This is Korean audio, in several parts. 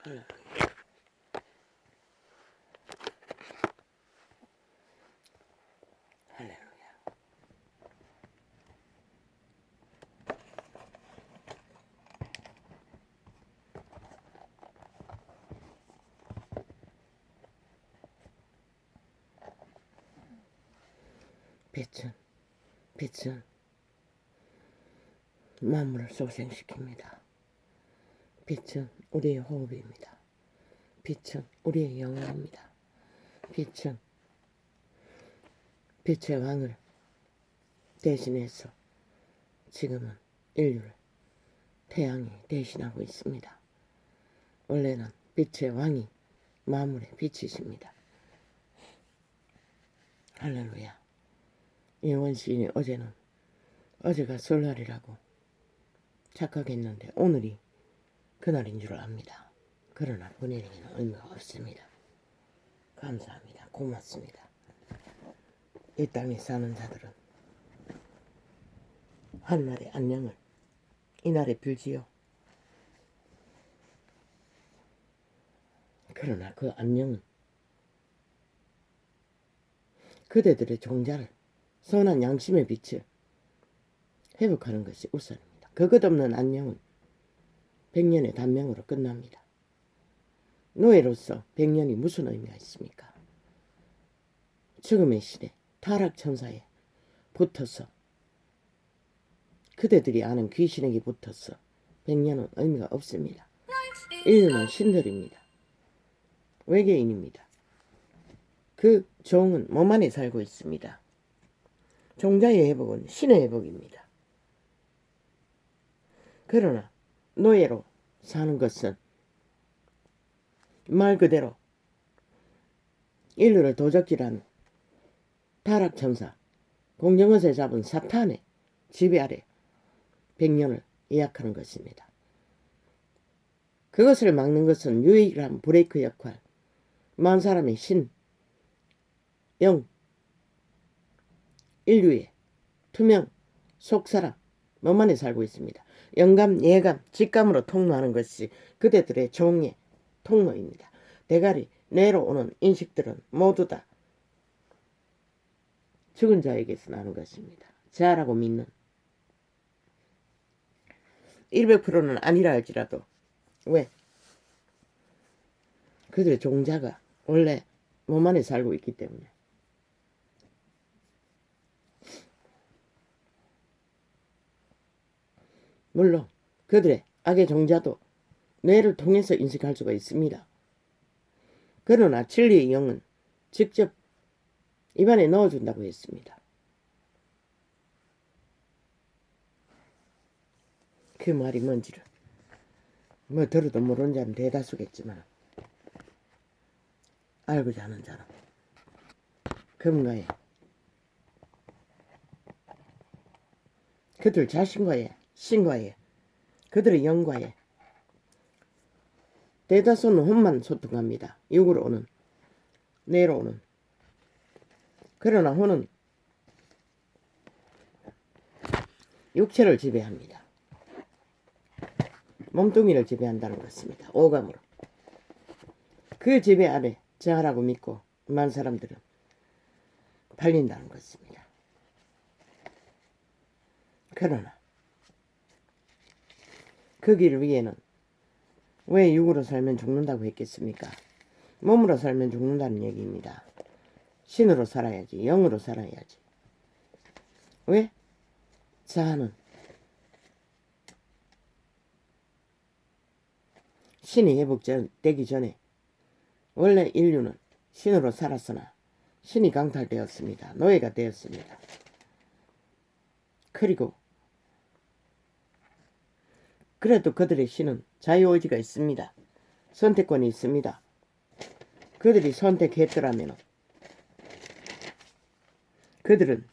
할렐루야. 빛은 만물을 소생시킵니다. 빛은 우리의 호흡입니다. 빛은 우리의 영혼입니다. 빛은 빛의 왕을 대신해서 지금은 인류를 태양이 대신하고 있습니다. 원래는 빛의 왕이 만물의 빛이십니다. 할렐루야. 이원 시인이 어제가 설날이라고 착각했는데 오늘이 그날인 줄 압니다. 그러나 본인에게는 의미가 없습니다. 감사합니다. 고맙습니다. 이 땅에 사는 자들은 한날의 안녕을 이날에 빌지요. 그러나 그 안녕은 그대들의 종자를 선한 양심의 빛을 회복하는 것이 우선입니다. 그것 없는 안녕은 100년의 단명으로 끝납니다. 노예로서 100년이 무슨 의미가 있습니까? 죽음의 시대 타락천사에 붙어서 그대들이 아는 귀신에게 붙어서 100년은 의미가 없습니다. 인류는 신들입니다. 외계인입니다. 그 종은 몸 안에 살고 있습니다. 종자의 회복은 신의 회복입니다. 그러나 노예로 사는 것은 말 그대로 인류를 도적질하는 타락천사 공정옷에 잡은 사탄의 지배 아래 100년을 예약하는 것입니다. 그것을 막는 것은 유일한 브레이크 역할, 만 사람의 신, 영, 인류의 투명, 속사람, 몸 안에 살고 있습니다. 영감, 예감, 직감으로 통로하는 것이 그대들의 종의 통로입니다. 대가리, 뇌로 오는 인식들은 모두 다 죽은 자에게서 나는 것입니다. 자라고 믿는 100%는 아니라 할지라도 왜? 그들의 종자가 원래 몸 안에 살고 있기 때문에 물론 그들의 악의 종자도 뇌를 통해서 인식할 수가 있습니다. 그러나 진리의 영은 직접 입안에 넣어준다고 했습니다. 그 말이 뭔지를 뭐 들어도 모르는 자는 대다수겠지만 알고자 하는 자는 그분과의 그들 자신과의 신과의 그들의 영과의 대다수는 혼만 소통합니다. 육으로 오는 뇌로 오는. 그러나 혼은 육체를 지배합니다. 몸뚱이를 지배한다는 것입니다. 오감으로. 그 지배 아래 자라고 믿고 많은 사람들은 팔린다는 것입니다. 그러나 그 길 위에는 왜 육으로 살면 죽는다고 했겠습니까? 몸으로 살면 죽는다는 얘기입니다. 신으로 살아야지, 영으로 살아야지. 왜? 자아는 신이 회복되기 전에 원래 인류는 신으로 살았으나 신이 강탈되었습니다. 노예가 되었습니다. 그리고 그래도 그들의 신은 자유의지가 있습니다. 선택권이 있습니다. 그들이 선택했더라면 그들은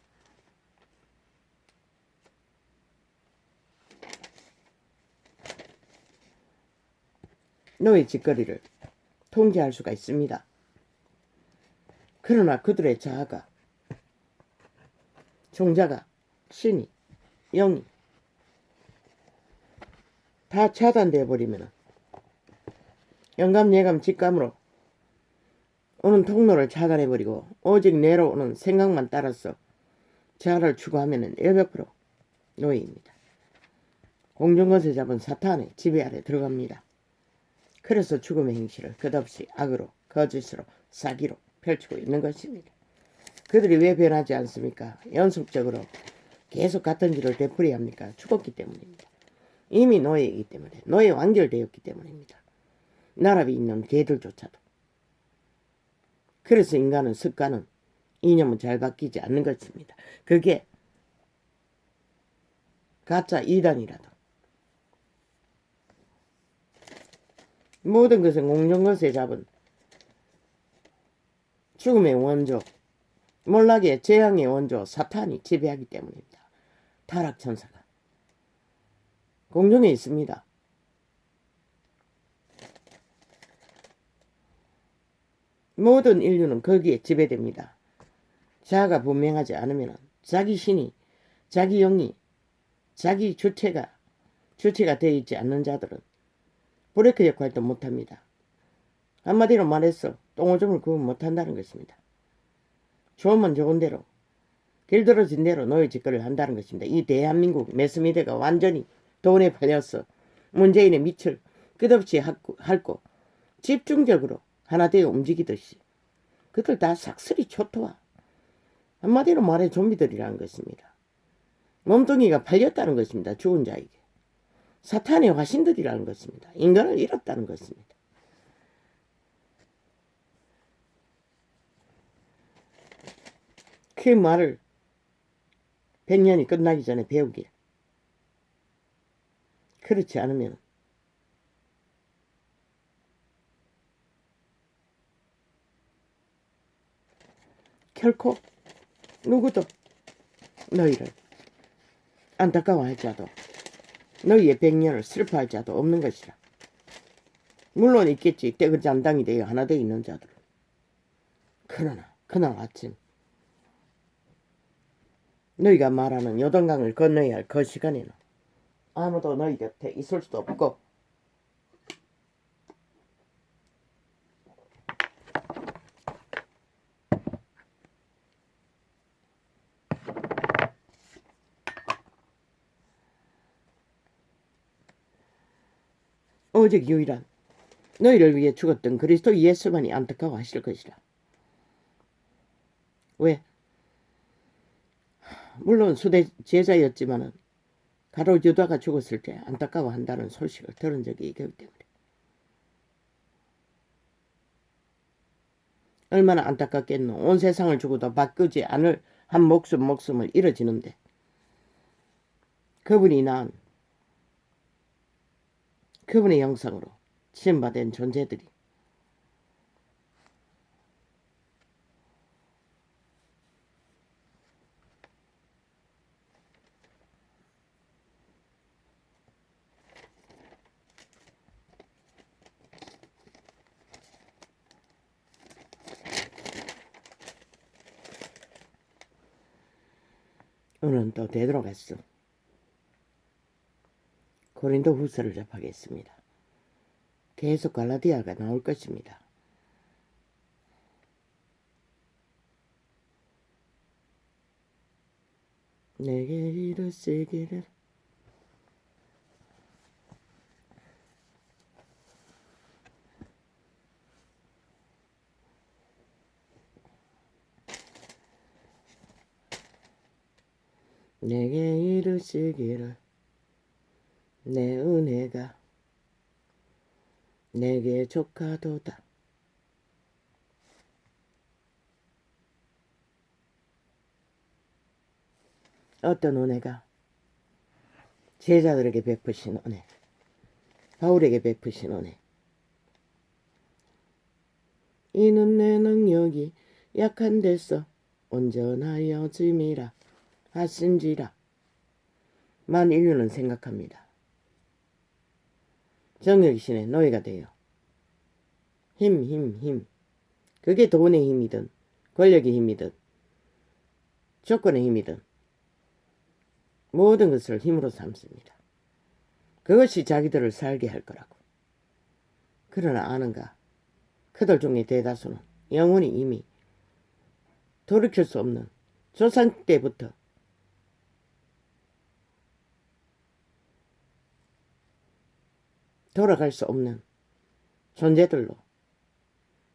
노예 짓거리를 통제할 수가 있습니다. 그러나 그들의 자아가 종자가 신이 영이 다 차단되어 버리면 영감, 예감, 직감으로 오는 통로를 차단해버리고 오직 내로 오는 생각만 따라서 자아를 추구하면 100% 노예입니다. 공중것에 잡은 사탄의 지배 아래 들어갑니다. 그래서 죽음의 행실을 끝없이 악으로, 거짓으로, 사기로 펼치고 있는 것입니다. 그들이 왜 변하지 않습니까? 연속적으로 계속 같은 길을 되풀이합니까? 죽었기 때문입니다. 이미 노예이기 때문에, 노예 완결되었기 때문입니다. 나라에 있는 개들조차도. 그래서 인간은 습관은 이념은 잘 바뀌지 않는 것입니다. 그게 가짜 이단이라도 모든 것은 공중것에 잡은 죽음의 원조, 몰락의 재앙의 원조 사탄이 지배하기 때문입니다. 타락천사가 공중에 있습니다. 모든 인류는 거기에 지배됩니다. 자아가 분명하지 않으면 자기 신이, 자기 영이, 자기 주체가 되어 있지 않는 자들은 브레이크 역할도 못합니다. 한마디로 말해서 똥오줌을 구분 못한다는 것입니다. 좋으면 좋은 대로, 길들어진 대로 노예 짓거리를 한다는 것입니다. 이 대한민국 매스미디어가 완전히 돈에 팔려서 문재인의 밑을 끝없이 핥고 집중적으로 하나 되어 움직이듯이 그들 다 싹쓸이 초토화. 한마디로 말해 좀비들이라는 것입니다. 몸뚱이가 팔렸다는 것입니다. 죽은 자에게. 사탄의 화신들이라는 것입니다. 인간을 잃었다는 것입니다. 그 말을 100년이 끝나기 전에 배우길. 그렇지 않으면 결코 누구도 너희를 안타까워할 자도 너희의 100년을 슬퍼할 자도 없는 것이라. 물론 있겠지. 때그 잔당이 되어 하나 되어 있는 자들. 그러나 그날 아침 너희가 말하는 요단강을 건너야 할 그 시간에는 아무도 너희 곁에 있을 수도 없고 오직 유일한 너희를 위해 죽었던 그리스도 예수만이 안타까워하실 것이라. 왜? 물론 수대 제자였지만은 가롯 유다가 죽었을 때 안타까워한다는 소식을 들은 적이 있기 때문에 얼마나 안타깝겠노. 온 세상을 주고도 바꾸지 않을 한 목숨을 잃어지는데 그분이 낳은 그분의 영상으로 지음받은 존재들이 오늘은 또 되돌아갔어. 고린도 후서를 접하겠습니다. 계속 갈라디아가 나올 것입니다. 내게 이르시기를 내게 이르시기를 내 은혜가 내게 족하도다. 어떤 은혜가? 제자들에게 베푸신 은혜, 바울에게 베푸신 은혜. 이는 내 능력이 약한 데서 온전하여짐이라 하신지라. 만 인류는 생각합니다. 정력이신의 노예가 되어 힘. 그게 돈의 힘이든 권력의 힘이든 조건의 힘이든 모든 것을 힘으로 삼습니다. 그것이 자기들을 살게 할 거라고. 그러나 아는가? 그들 중에 대다수는 영혼이 이미 돌이킬 수 없는 조상 때부터 돌아갈 수 없는 존재들로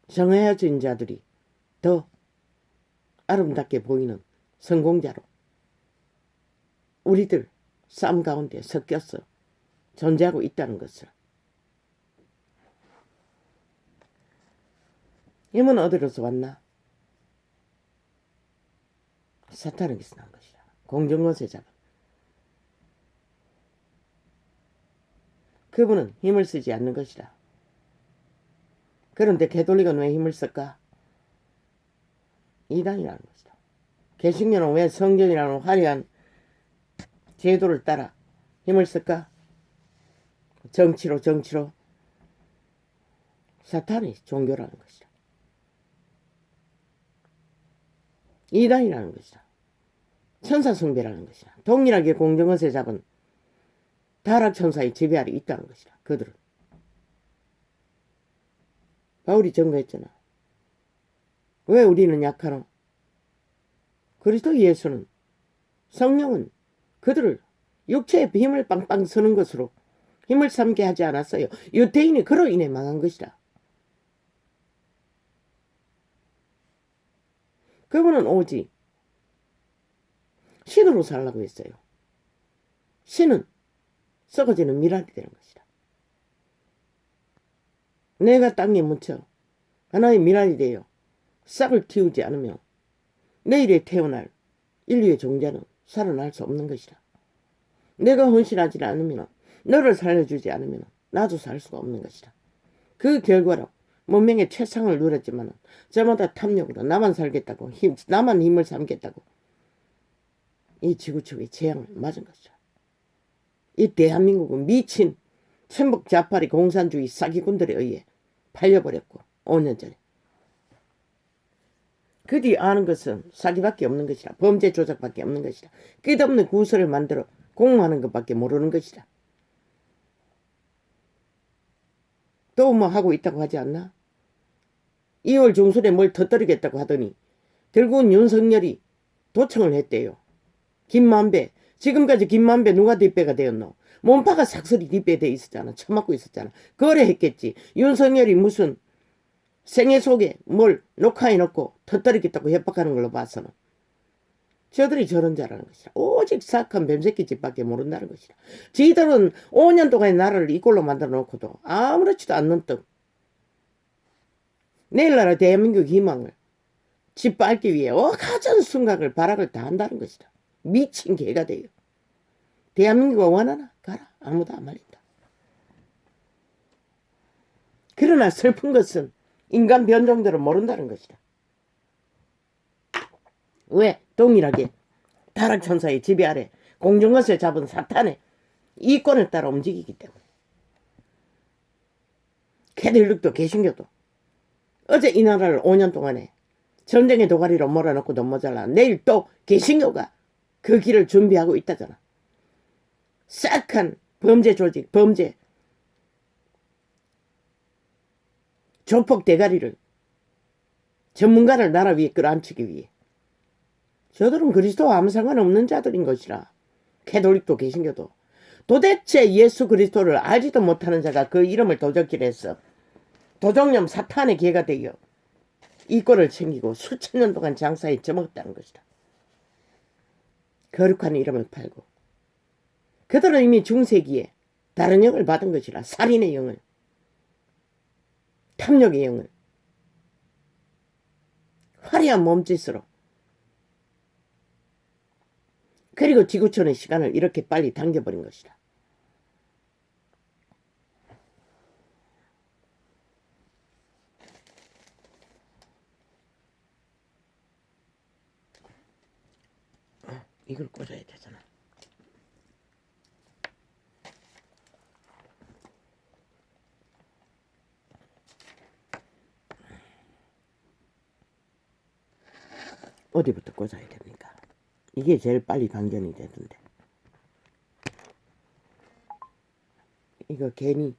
정해진 자들이 더 아름답게 보이는 성공자로 우리들 삶 가운데 섞여서 존재하고 있다는 것을. 힘은 어디로서 왔나? 사탄에게서 난 것이다. 공중것에 잡은. 그분은 힘을 쓰지 않는 것이다. 그런데 개돌리건 왜 힘을 쓸까? 이단이라는 것이다. 개신교는 왜 성전이라는 화려한 제도를 따라 힘을 쓸까? 정치로. 사탄의 종교라는 것이다. 이단이라는 것이다. 천사숭배라는 것이다. 동일하게 공중것에 잡은 타락천사의 지배 아래 있다는 것이다. 그들은. 바울이 증거했잖아. 왜 우리는 약하노? 그리스도 예수는, 성령은 그들을 육체의 힘을 빵빵 쓰는 것으로 힘을 삼게 하지 않았어요. 유대인이 그로 인해 망한 것이다. 그분은 오직 신으로 살라고 했어요. 신은 썩어지는 미랄이 되는 것이다. 내가 땅에 묻혀 하나의 미랄이 되어 싹을 틔우지 않으면 내일에 태어날 인류의 종자는 살아날 수 없는 것이다. 내가 헌신하지 않으면, 너를 살려주지 않으면 나도 살 수가 없는 것이다. 그 결과로 문명의 최상을 누렸지만 저마다 탐욕으로 나만 살겠다고, 나만 힘을 삼겠다고 이 지구촌의 재앙을 맞은 것이다. 이 대한민국은 미친 천북 자파리 공산주의 사기꾼들에 의해 팔려버렸고 5년 전에. 그 뒤 아는 것은 사기밖에 없는 것이다. 범죄 조작밖에 없는 것이다. 끝없는 구설을 만들어 공모하는 것밖에 모르는 것이다. 또 뭐 하고 있다고 하지 않나? 2월 중순에 뭘 터뜨리겠다고 하더니 결국은 윤석열이 도청을 했대요. 김만배. 지금까지 김만배 누가 뒷배가 되었노? 몸파가 삭설이 뒷배 돼 있었잖아. 처맞고 있었잖아. 거래했겠지. 윤석열이 무슨 생애 속에 뭘 녹화해 놓고 터뜨리겠다고 협박하는 걸로 봐서는. 저들이 저런 자라는 것이다. 오직 사악한 뱀새끼 집밖에 모른다는 것이다. 지들은 5년 동안의 나라를 이꼴로 만들어 놓고도 아무렇지도 않는 떡. 내일 나라 대한민국 희망을 짓밟기 위해 가전 순간을 발악을 다 한다는 것이다. 미친 개가 돼요. 대한민국을 원하나? 가라. 아무도 안 말린다. 그러나 슬픈 것은 인간 변종들은 모른다는 것이다. 왜? 동일하게 타락천사의 지배 아래 공중것을 잡은 사탄의 이권을 따라 움직이기 때문에. 캐들릭도 개신교도 어제 이 나라를 5년 동안에 전쟁의 도가리로 몰아넣고도 모자라 내일 또 개신교가 그 길을 준비하고 있다잖아. 싹한 범죄 조직, 범죄 조폭 대가리를 전문가를 나라 위에 끌어안치기 위해. 저들은 그리스도와 아무 상관없는 자들인 것이라. 캐톨릭도 개신교도. 도대체 예수 그리스도를 알지도 못하는 자가 그 이름을 도적질 해서 도적념 사탄의 개가 되어 이권을 챙기고 수천 년 동안 장사에 져먹었다는 것이다. 거룩한 이름을 팔고. 그들은 이미 중세기에 다른 영을 받은 것이라. 살인의 영을, 탐욕의 영을, 화려한 몸짓으로. 그리고 지구촌의 시간을 이렇게 빨리 당겨버린 것이다. 이걸 꽂아야 되잖아. 어디부터 꽂아야 됩니까? 이게 제일 빨리 방전이 되던데. 이거 괜히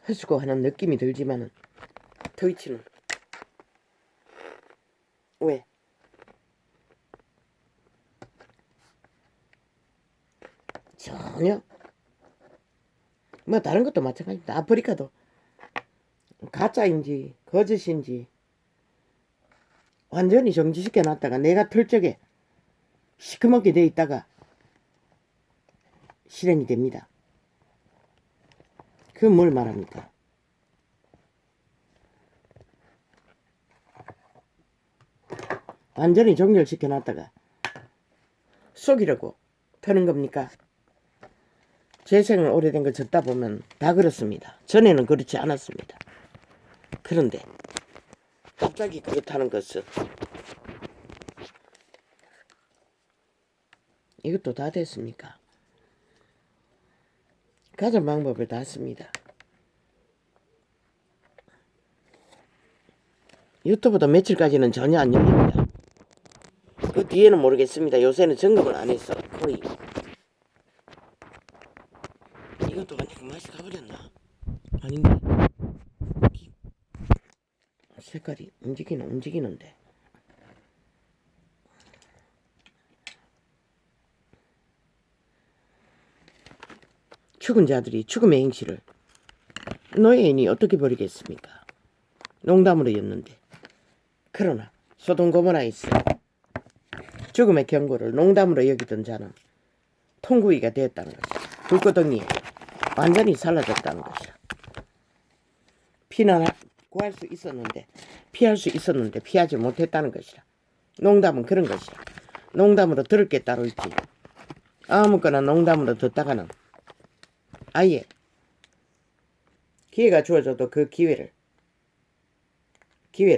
헛수고 하는 느낌이 들지만은 트위치는 왜? 전혀 뭐 다른 것도 마찬가지입니다. 아프리카도 가짜인지 거짓인지 완전히 정지시켜 놨다가 내가 털적에 시커멓게 돼 있다가 실행이 됩니다. 그 뭘 말합니까? 완전히 종결시켜 놨다가 속이려고 터는 겁니까? 재생을 오래된 거 듣다 보면 다 그렇습니다. 전에는 그렇지 않았습니다. 그런데 갑자기 그렇다는 것은 이것도 다 됐습니까? 가진 방법을 다 씁니다. 유튜브도 며칠까지는 전혀 안 열립니다. 그 뒤에는 모르겠습니다. 요새는 점검을 안 해서 거의. 이것도 완전 그 맛이 가버렸나? 아닌데. 색깔이 움직이는데. 죽은 자들이 죽음의 행실을 노예인이 어떻게 버리겠습니까? 농담으로 였는데. 그러나 소돔 고모라에서 죽음의 경고를 농담으로 여기던 자는 통구이가 되었다는 것이다. 불구덩이에 완전히 사라졌다는 것이다. 구할 수 있었는데 피할 수 있었는데 피하지 못했다는 것이다. 농담은 그런 것이다. 농담으로 들을 게 따로 있지. 아무거나 농담으로 듣다가는 아예 기회가 주어져도 그 기회를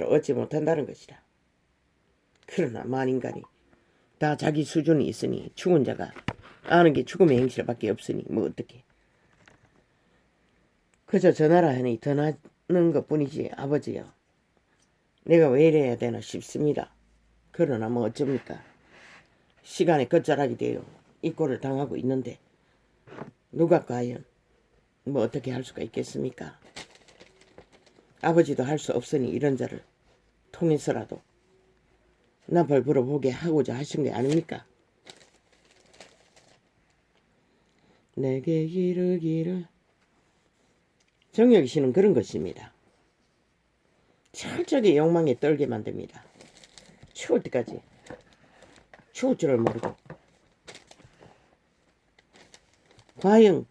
얻지 못한다는 것이다. 그러나 만인간이 다 자기 수준이 있으니 죽은 자가 아는 게 죽음의 행실밖에 없으니 뭐 어떻게. 그저 전하라 하니 전하는 것뿐이지 아버지요. 내가 왜 이래야 되나 싶습니다. 그러나 뭐 어쩝니까. 시간에 끝자락이 되어 이 꼴을 당하고 있는데 누가 과연 뭐 어떻게 할 수가 있겠습니까. 아버지도 할 수 없으니 이런 자를 통해서라도 나벌 불어보게 하고자 하신 게 아닙니까. 내게 이르기를. 정혁이 씨는 그런 것입니다. 철저하게 욕망에 떨게 만듭니다. 추울 때까지 추울 줄을 모르고. 과연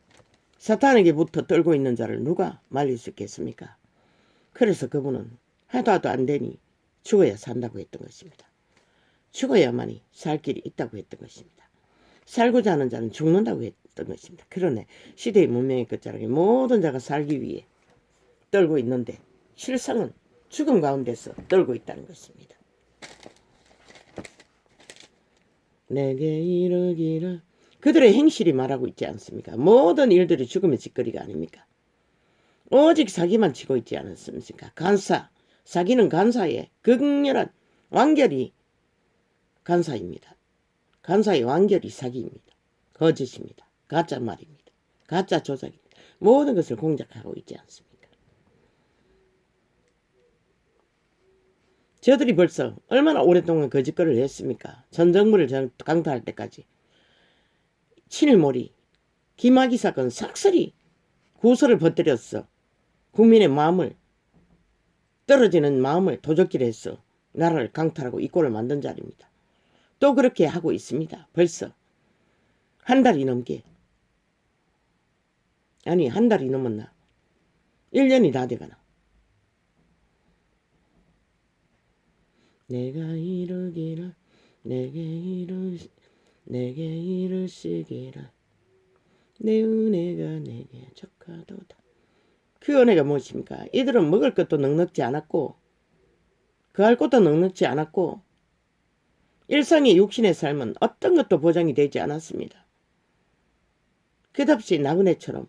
사탄에게부터 떨고 있는 자를 누가 말릴 수 있겠습니까. 그래서 그분은 해도 안 되니 죽어야 산다고 했던 것입니다. 죽어야만이 살 길이 있다고 했던 것입니다. 살고자 하는 자는 죽는다고 했던 것입니다. 그러네 시대의 문명의 끝자락에 모든 자가 살기 위해 떨고 있는데 실상은 죽음 가운데서 떨고 있다는 것입니다. 내게 이르기를. 그들의 행실이 말하고 있지 않습니까. 모든 일들이 죽음의 짓거리가 아닙니까. 오직 사기만 치고 있지 않았습니까. 간사, 사기는 간사의 극렬한 완결이 간사입니다. 간사의 완결이 사기입니다. 거짓입니다. 가짜 말입니다. 가짜 조작입니다. 모든 것을 공작하고 있지 않습니까. 저들이 벌써 얼마나 오랫동안 거짓거리를 했습니까. 전 정부를 강타할 때까지. 친일몰이, 김학의 사건 삭슬이 구설을 퍼뜨렸어. 국민의 마음을, 떨어지는 마음을 도적질해서 나라를 강탈하고 이 꼴을 만든 자리입니다. 또 그렇게 하고 있습니다. 벌써 한 달이 넘게. 아니 한 달이 넘었나. 1년이 다 돼가나. 내가 이르기를 내게 이르시기를 내 은혜가 내게 족하도다. 그 은혜가 무엇입니까? 이들은 먹을 것도 넉넉지 않았고 거할 것도 넉넉지 않았고 일상의 육신의 삶은 어떤 것도 보장이 되지 않았습니다. 끝없이 나그네처럼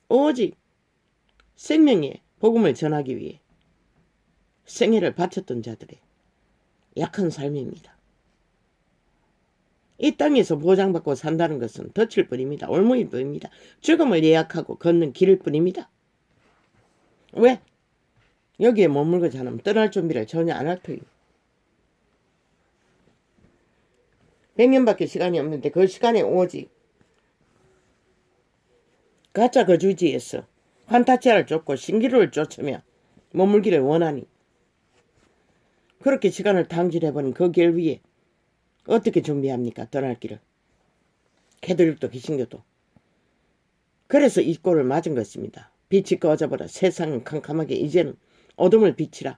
오직 생명의 복음을 전하기 위해 생애를 바쳤던 자들의 약한 삶입니다. 이 땅에서 보장받고 산다는 것은 덫일 뿐입니다. 올무일 뿐입니다. 죽음을 예약하고 걷는 길일 뿐입니다. 왜? 여기에 머물고 자면 떠날 준비를 전혀 안 할 터이. 100년밖에 시간이 없는데 그 시간에 오직 가짜 거주지에서 환타치아를 쫓고 신기루를 쫓으며 머물기를 원하니 그렇게 시간을 탕진해버린 그 길 위에 어떻게 준비합니까? 떠날 길을. 캐톨릭도 기신교도. 그래서 이 꼴을 맞은 것입니다. 빛이 꺼져버려 세상은 캄캄하게 이제는 어둠을 비치라.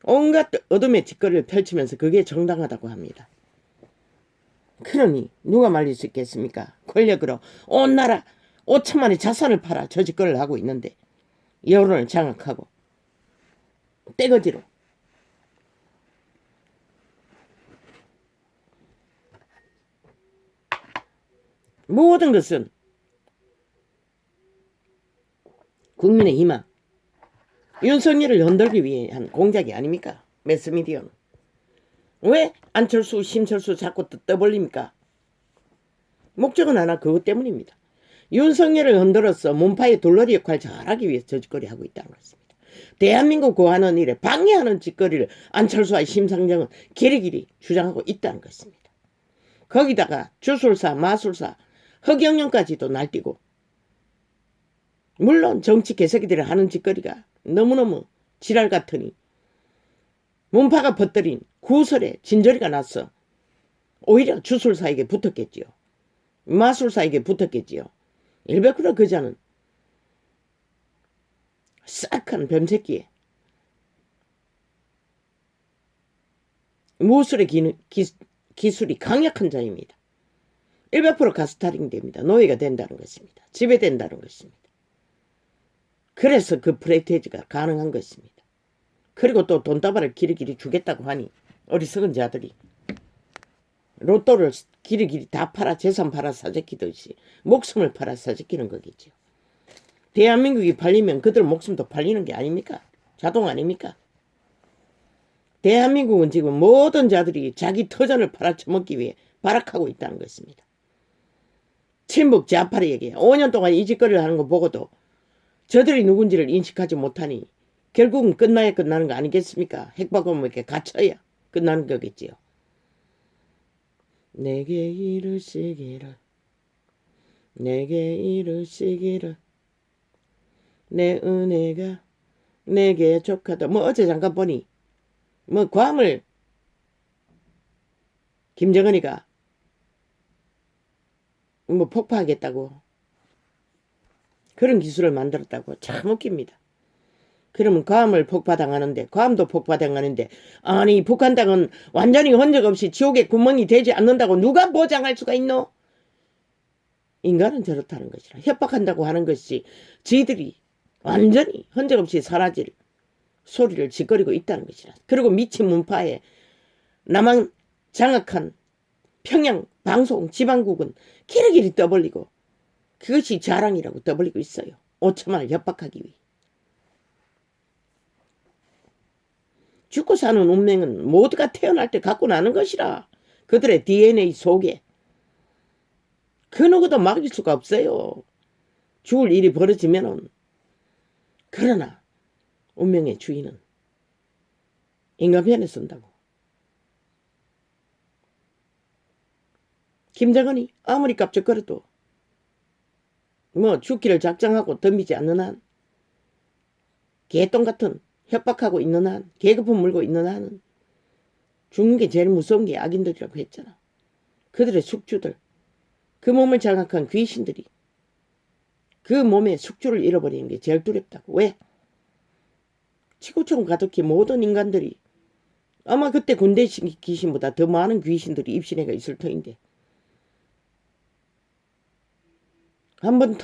온갖 어둠의 짓거리를 펼치면서 그게 정당하다고 합니다. 그러니 누가 말릴 수 있겠습니까? 권력으로 온 나라 5천만의 자산을 팔아 저 짓거리를 하고 있는데 여론을 장악하고 떼거지로 모든 것은 국민의 희망, 윤석열을 흔들기 위한 공작이 아닙니까? 매스미디어는. 왜 안철수, 심철수 자꾸 떠벌립니까? 목적은 하나 그것 때문입니다. 윤석열을 흔들어서 문파의 돌놀이 역할을 잘하기 위해서 저 짓거리 하고 있다는 것입니다. 대한민국 구하는 일에 방해하는 짓거리를 안철수와 심상정은 길이길이 주장하고 있다는 것입니다. 거기다가 주술사, 마술사, 허경영까지도 날뛰고 물론 정치 개새끼들이 하는 짓거리가 너무너무 지랄 같으니 문파가 퍼뜨린 구설에 진저리가 났어 오히려 주술사에게 붙었겠지요. 마술사에게 붙었겠지요. 일베쿠라 그자는 싹한 뱀새끼에 무술의 기술이 강력한 자입니다. 100% 가스타링 됩니다. 노예가 된다는 것입니다. 지배된다는 것입니다. 그래서 그 프레테이지가 가능한 것입니다. 그리고 또 돈다발을 길이길이 주겠다고 하니 어리석은 자들이 로또를 길이길이 다 팔아 재산 팔아 사재끼듯이 목숨을 팔아 사재끼는 거겠죠. 대한민국이 팔리면 그들 목숨도 팔리는 게 아닙니까? 자동 아닙니까? 대한민국은 지금 모든 자들이 자기 터전을 팔아쳐먹기 위해 발악하고 있다는 것입니다. 친북 좌파리에게 5년 동안 이 짓거리를 하는 거 보고도 저들이 누군지를 인식하지 못하니 결국은 끝나야 끝나는 거 아니겠습니까? 핵박음을 이렇게 갇혀야 끝나는 거겠지요. 내게 이르시기를 내게 이르시기를 내 은혜가 내게 족하다. 뭐 어제 잠깐 보니 뭐 괌을 김정은이가 뭐 폭파하겠다고 그런 기술을 만들었다고. 참 웃깁니다. 그러면 괌을 폭파당하는데 괌도 폭파당하는데 아니 북한 땅은 완전히 흔적 없이 지옥의 구멍이 되지 않는다고 누가 보장할 수가 있노? 인간은 저렇다는 것이라. 협박한다고 하는 것이 지들이 완전히 흔적 없이 사라질 소리를 짓거리고 있다는 것이라. 그리고 미친 문파에 남한 장악한 평양 방송 지방국은 길이길이 떠벌리고 그것이 자랑이라고 떠벌리고 있어요. 5천만을 협박하기 위해. 죽고 사는 운명은 모두가 태어날 때 갖고 나는 것이라. 그들의 DNA 속에. 그 누구도 막을 수가 없어요. 죽을 일이 벌어지면은. 그러나 운명의 주인은 인간 편에 쓴다고. 김정은이 아무리 깝죽거려도 뭐 죽기를 작정하고 덤비지 않는 한 개똥 같은 협박하고 있는 한 계급품 물고 있는 한은 죽는 게 제일 무서운 게 악인들이라고 했잖아. 그들의 숙주들 그 몸을 장악한 귀신들이 그 몸의 숙주를 잃어버리는 게 제일 두렵다고. 왜? 지구촌 가득히 모든 인간들이 아마 그때 군대 귀신보다 더 많은 귀신들이 입신해가 있을 터인데 한번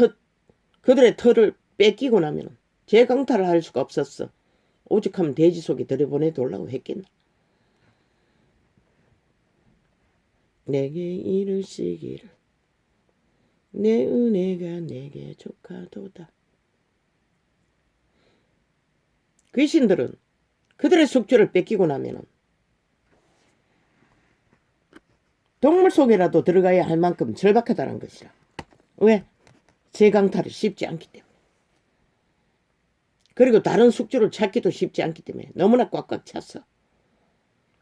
그들의 털을 뺏기고 나면 재강탈을 할 수가 없었어. 오죽하면 돼지 속에 들여보내달라고 했겠나. 내게 이르시기를 내 은혜가 내게 족하도다. 귀신들은 그들의 숙주를 뺏기고 나면 동물 속에라도 들어가야 할 만큼 절박하다는 것이라. 왜? 재강탈이 쉽지 않기 때문에. 그리고 다른 숙주를 찾기도 쉽지 않기 때문에 너무나 꽉꽉 찼어.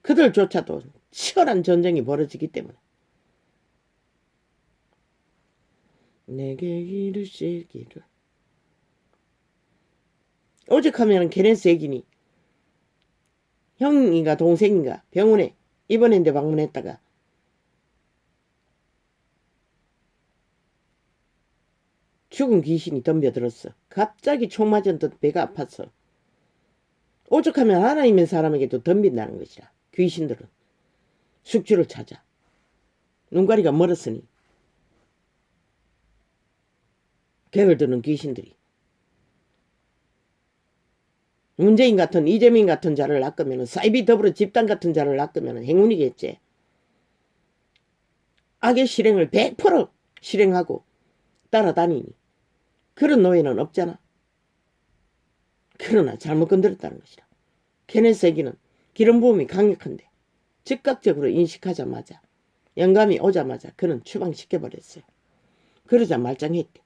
그들조차도 치열한 전쟁이 벌어지기 때문에. 내게 이르시기를. 오죽하면 케네스 애기니 형인가 동생인가 병원에 입원했는데 방문했다가 죽은 귀신이 덤벼들었어. 갑자기 총 맞은 듯 배가 아팠어. 오죽하면 하나님의 사람에게도 덤빈다는 것이라. 귀신들은 숙주를 찾아. 눈가리가 멀었으니 객을 드는 귀신들이 문재인 같은 이재민 같은 자를 낚으면, 사이비 더불어 집단 같은 자를 낚으면 행운이겠지. 악의 실행을 100% 실행하고 따라다니니 그런 노예는 없잖아. 그러나 잘못 건드렸다는 것이라. 케네스 애기는 기름 부음이 강력한데 즉각적으로 인식하자마자, 영감이 오자마자 그는 추방시켜버렸어요. 그러자 말짱했대.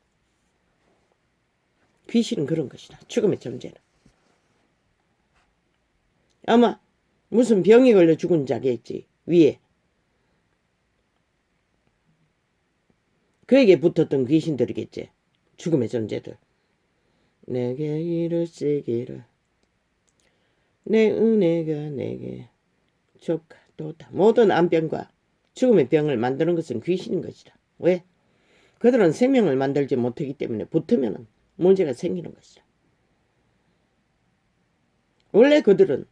귀신은 그런 것이다. 죽음의 존재는. 아마 무슨 병이 걸려 죽은 자겠지. 위에. 그에게 붙었던 귀신들이겠지. 죽음의 존재들. 내게 이르시기를 내 은혜가 내게 족하도다. 모든 암병과 죽음의 병을 만드는 것은 귀신인 것이다. 왜? 그들은 생명을 만들지 못하기 때문에 붙으면 문제가 생기는 것이다. 원래 그들은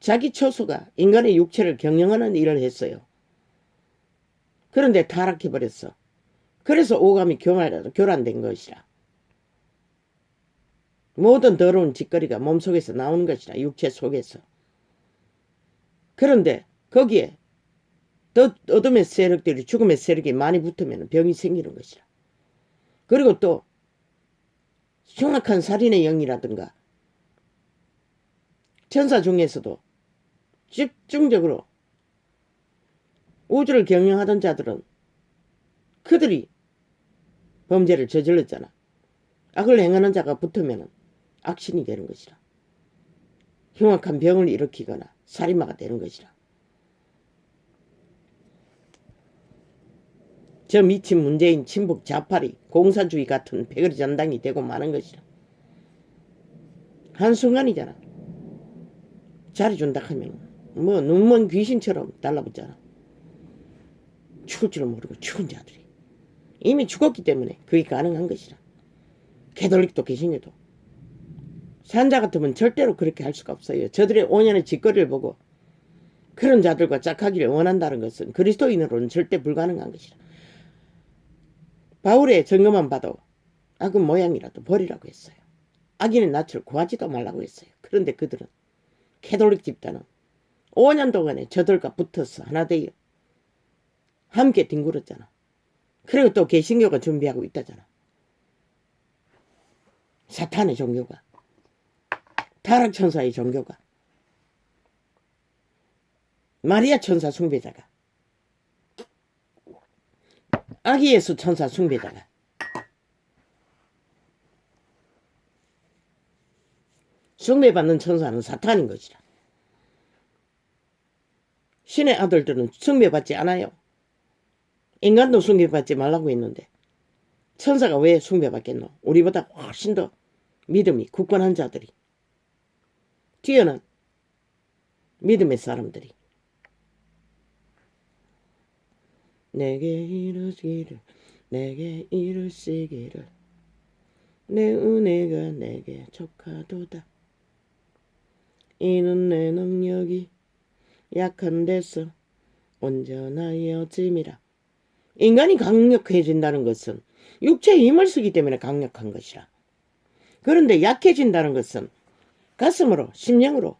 자기 처소가 인간의 육체를 경영하는 일을 했어요. 그런데 타락해버렸어. 그래서 오감이 교란된 것이라. 모든 더러운 짓거리가 몸속에서 나오는 것이라. 육체 속에서. 그런데 거기에 더 어둠의 세력들이, 죽음의 세력이 많이 붙으면 병이 생기는 것이라. 그리고 또 흉악한 살인의 영이라든가 천사 중에서도 집중적으로 우주를 경영하던 자들은 그들이 범죄를 저질렀잖아. 악을 행하는 자가 붙으면 악신이 되는 것이라. 흉악한 병을 일으키거나 살인마가 되는 것이라. 저 미친 문재인 친북 좌파리 공산주의 같은 패거리 전당이 되고 마는 것이라. 한순간이잖아. 자리 준다 하면 뭐 눈먼 귀신처럼 달라붙잖아. 죽을 줄 모르고 죽은 자들이 이미 죽었기 때문에 그게 가능한 것이라. 캐톨릭도 개신교도 산자 같으면 절대로 그렇게 할 수가 없어요. 저들의 5년의 짓거리를 보고 그런 자들과 짝하기를 원한다는 것은 그리스도인으로는 절대 불가능한 것이라. 바울의 증거만 봐도 악은 모양이라도 버리라고 했어요. 악인의 낯을 구하지도 말라고 했어요. 그런데 그들은, 캐톨릭 집단은 5년 동안에 저들과 붙어서 하나 되어 함께 뒹굴었잖아. 그리고 또 개신교가 준비하고 있다잖아. 사탄의 종교가, 타락천사의 종교가, 마리아 천사 숭배자가, 아기 예수 천사 숭배자가, 숭배받는 천사는 사탄인 것이라. 신의 아들들은 숭배받지 않아요. 인간도 숭배받지 말라고 했는데 천사가 왜 숭배받겠노? 우리보다 훨씬 더 믿음이 굳건한 자들이, 뛰어난 믿음의 사람들이. 내게 이르시기를 내게 이르시기를 내 은혜가 내게 족하도다. 이는 내 능력이 약한 데서 온전하여 짐이라. 인간이 강력해진다는 것은 육체의 힘을 쓰기 때문에 강력한 것이라. 그런데 약해진다는 것은 가슴으로, 심령으로,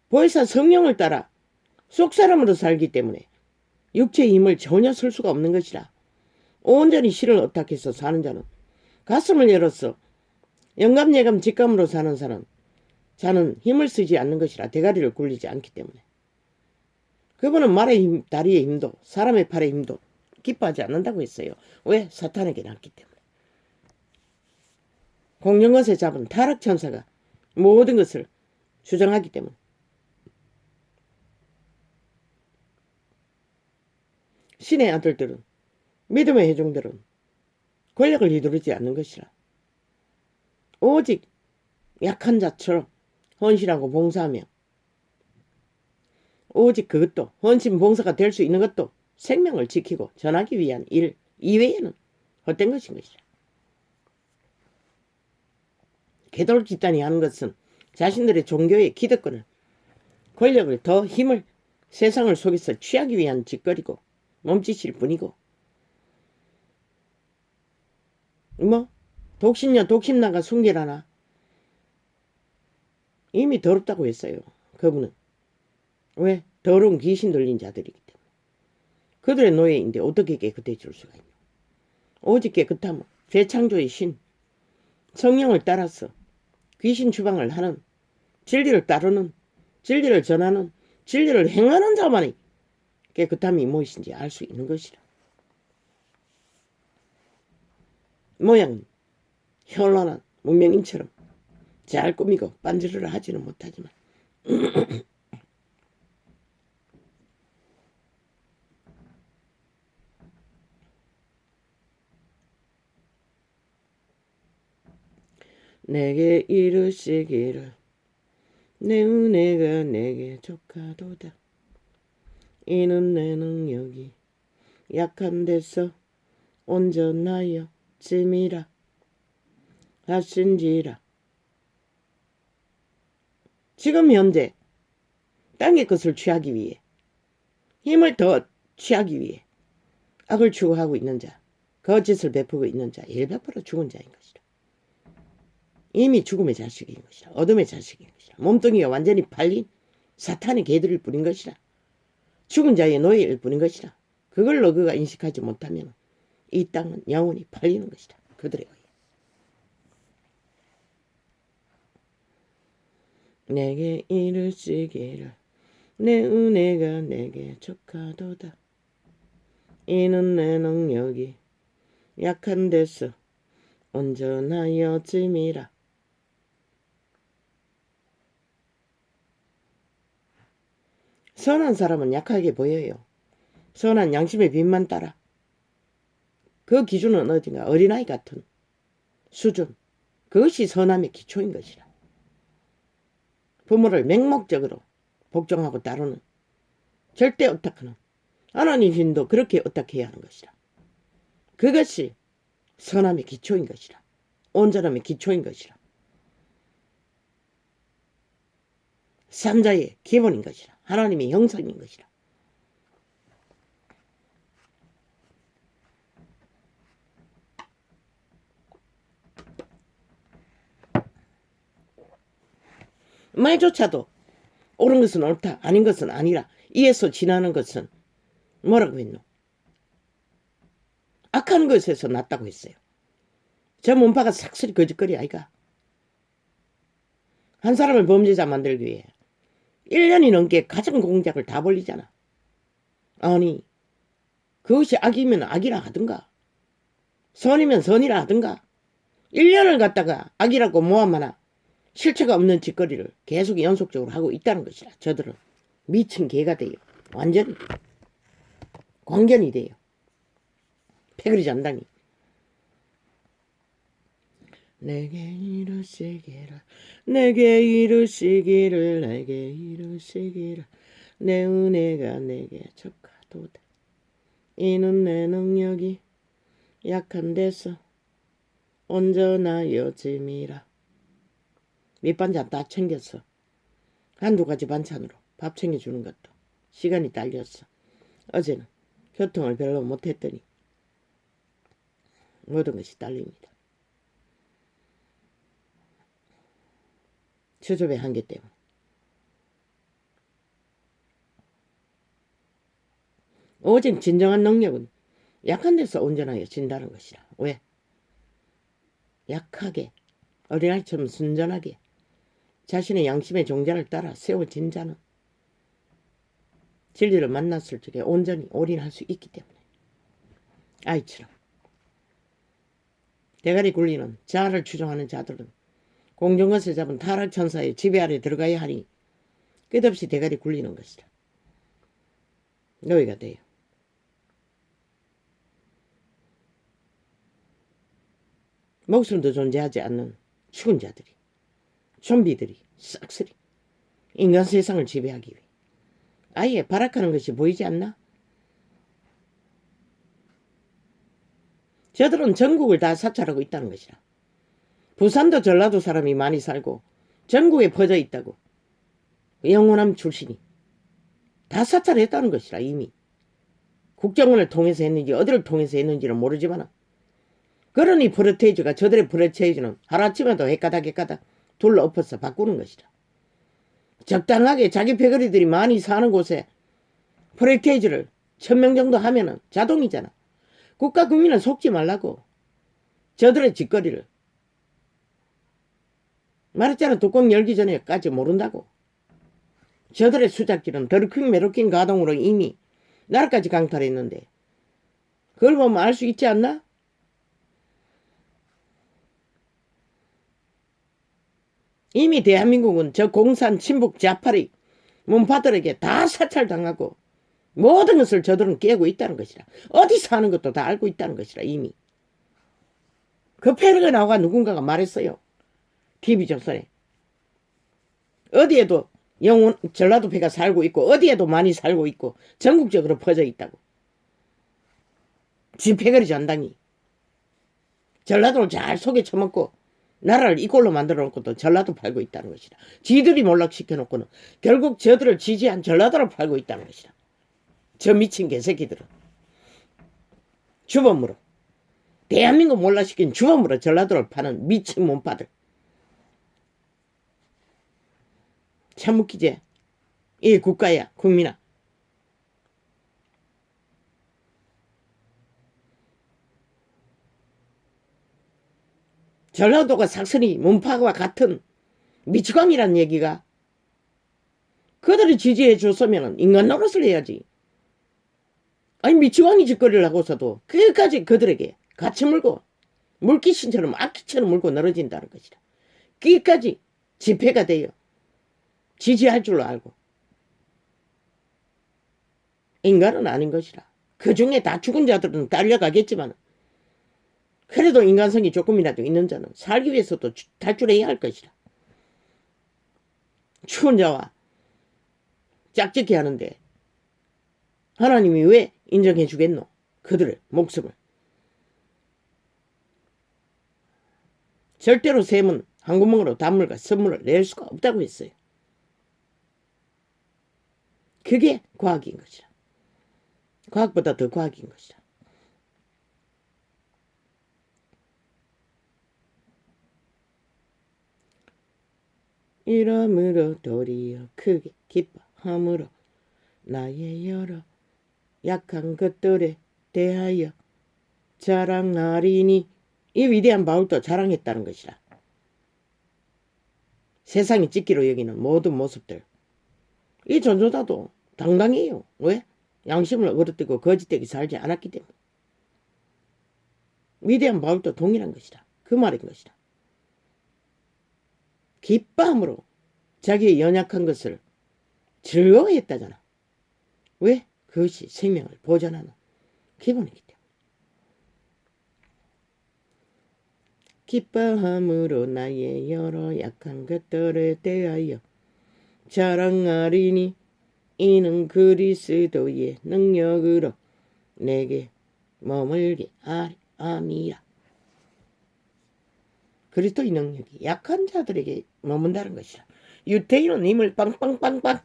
보혜사 성령을 따라 속사람으로 살기 때문에 육체의 힘을 전혀 쓸 수가 없는 것이라. 온전히 실을 의탁해서 사는 자는, 가슴을 열어서 영감, 예감, 직감으로 사는 자는 힘을 쓰지 않는 것이라. 대가리를 굴리지 않기 때문에. 그분은 말의 힘, 다리의 힘도 사람의 팔의 힘도 기뻐하지 않는다고 했어요. 왜? 사탄에게 낫기 때문에. 공룡것에 잡은 타락천사가 모든 것을 주장하기 때문에. 신의 아들들은, 믿음의 회중들은 권력을 휘두르지 않는 것이라. 오직 약한 자처럼 헌신하고 봉사하며, 오직 그것도 헌신 봉사가 될 수 있는 것도 생명을 지키고 전하기 위한 일 이외에는 헛된 것인 것이라. 개돌 집단이 하는 것은 자신들의 종교의 기득권을, 권력을, 더 힘을 세상을 속에서 취하기 위한 짓거리고 몸짓일 뿐이고, 뭐 독신녀 독심나가 순결하나 이미 더럽다고 했어요. 그분은. 왜? 더러운 귀신 들린 자들이기 때문에. 그들의 노예인데 어떻게 깨끗해질 수가 있냐. 오직 깨끗함은 재창조의 신, 성령을 따라서 귀신 추방을 하는, 진리를 따르는, 진리를 전하는, 진리를 행하는 자만이 깨끗함이 무엇인지 알 수 있는 것이라. 모양은 현란한 문명인처럼 잘 꾸미고 반지를 하지는 못하지만 내게 이르시기를 내 은혜가 내게 족하도다. 이는 내 능력이 약한 데서 온전하여 짐이라 하신지라. 지금 현재 땅의 것을 취하기 위해, 힘을 더 취하기 위해 악을 추구하고 있는 자, 거짓을 베푸고 있는 자, 100% 죽은 자인 것이라. 이미 죽음의 자식인 것이라. 어둠의 자식인 것이라. 몸뚱이가 완전히 팔린 사탄의 개들일 뿐인 것이라. 죽은 자의 노예일 뿐인 것이라. 그걸 너가 인식하지 못하면 이 땅은 영원히 팔리는 것이라. 그들에 의해. 내게 이르시기를 내 은혜가 내게 족하도다. 이는 내 능력이 약한 데서 온전하여 짐이라. 선한 사람은 약하게 보여요. 선한 양심의 빛만 따라. 그 기준은 어딘가 어린아이 같은 수준. 그것이 선함의 기초인 것이라. 부모를 맹목적으로 복종하고 따르는, 절대 어떡하는 하나님 신도 그렇게 어떻게 해야 하는 것이라. 그것이 선함의 기초인 것이라. 온전함의 기초인 것이라. 산자의 기본인 것이라. 하나님의 형상인 것이라. 말조차도 옳은 것은 옳다, 아닌 것은 아니라 이에서 지나는 것은 뭐라고 했노? 악한 것에서 낫다고 했어요. 저 문파가 삭슬이 거짓거리 아이가. 한 사람을 범죄자 만들기 위해 1년이 넘게 가정 공작을 다 벌리잖아. 아니, 그것이 악이면 악이라 하든가, 선이면 선이라 하든가, 1년을 갖다가 악이라고 모함하나 실체가 없는 짓거리를 계속 연속적으로 하고 있다는 것이라. 저들은 미친 개가 돼요. 완전히 광견이 돼요. 패거리 잔다니. 내게 이르시기를 내게 이르시기를 내게 이르시기를 내 은혜가 내게 족하도다. 이는 내 능력이 약한 데서 온전하여 짐이라. 밑반찬 다 챙겼어. 한두 가지 반찬으로 밥 챙겨주는 것도 시간이 딸렸어. 어제는 교통을 별로 못했더니 모든 것이 딸립니다. 추접의 한계 때문에. 오직 진정한 능력은 약한 데서 온전하여 진다는 것이라. 왜? 약하게, 어린아이처럼 순전하게 자신의 양심의 종자를 따라 세워진 자는 진리를 만났을 적에 온전히 올인할 수 있기 때문에. 아이처럼 대가리 굴리는 자아를 추종하는 자들은 공중것을 잡은 타락천사의 지배 아래 들어가야 하니 끝없이 대가리 굴리는 것이다. 노예가 돼요. 목숨도 존재하지 않는 죽은 자들이, 좀비들이 싹쓸이 인간 세상을 지배하기 위해 아예 발악하는 것이 보이지 않나? 저들은 전국을 다 사찰하고 있다는 것이라. 부산도 전라도 사람이 많이 살고 전국에 퍼져 있다고. 영호남 출신이 다 사찰했다는 것이라. 이미 국정원을 통해서 했는지 어디를 통해서 했는지는 모르지만, 그러니 프로테이즈가 저들의 프로테이즈는 하루아침에도 헷가닥 둘러 엎어서 바꾸는 것이다. 적당하게 자기 패거리들이 많이 사는 곳에 프로테이즈를 1000명 정도 하면은 자동이잖아. 국가 국민은 속지 말라고. 저들의 짓거리를 말했잖아. 뚜껑 열기 전에까지 모른다고. 저들의 수작질은 더르킹 메르킹 가동으로 이미 나라까지 강탈했는데 그걸 보면 알 수 있지 않나? 이미 대한민국은 저 공산 친북 좌파리 문파들에게 다 사찰당하고 모든 것을 저들은 깨고 있다는 것이라. 어디 사는 것도 다 알고 있다는 것이라. 이미 그 패러가 나와 누군가가 말했어요. TV조선에. 어디에도 영혼 전라도패가 살고 있고 어디에도 많이 살고 있고 전국적으로 퍼져 있다고. 진패거리 전당이 전라도를 잘 속에 쳐먹고 나라를 이꼴로 만들어 놓고도 전라도 팔고 있다는 것이다. 지들이 몰락시켜 놓고는 결국 저들을 지지한 전라도를 팔고 있다는 것이다. 저 미친 개새끼들은 주범으로 대한민국 몰락시킨 주범으로 전라도를 파는 미친 몸파들. 참 웃기지? 이 국가야 국민아. 전라도가 삭선이 문파와 같은 미치광이란 얘기가 그들이 지지해 줬으면 인간 노릇을 해야지. 아니 미치광이 짓거리를 하고서도 끝까지 그들에게 같이 물고 물귀신처럼 악기처럼 물고 늘어진다는 것이다. 끝까지 집회가 돼요. 지지할 줄로 알고. 인간은 아닌 것이라. 그 중에 다 죽은 자들은 딸려가겠지만 그래도 인간성이 조금이라도 있는 자는 살기 위해서도 탈출해야 할 것이라. 추운 자와 짝짓기 하는데 하나님이 왜 인정해 주겠노? 그들의 목숨을. 절대로 샘은 한 구멍으로 단물과 선물을 낼 수가 없다고 했어요. 그게 과학인 것이라. 과학보다 더 과학인 것이라. 이러므로 도리어 크게 기뻐함으로 나의 여러 약한 것들에 대하여 자랑하리니. 이 위대한 바울도 자랑했다는 것이라. 세상이 찍기로 여기는 모든 모습들. 이 전조자도 당당해요. 왜? 양심을 얻어뜨고 거짓되게 살지 않았기 때문에. 위대한 바울도 동일한 것이다. 그 말인 것이다. 기뻐함으로 자기의 연약한 것을 즐거워했다잖아. 왜? 그것이 생명을 보존하는 기본이기 때문에. 기뻐함으로 나의 여러 약한 것들에 대하여 자랑하리니 이는 그리스도의 능력으로 내게 머물게 함이라. 그리스도의 능력이 약한 자들에게 머문다는 것이라. 유태인은 힘을 빵빵빵빵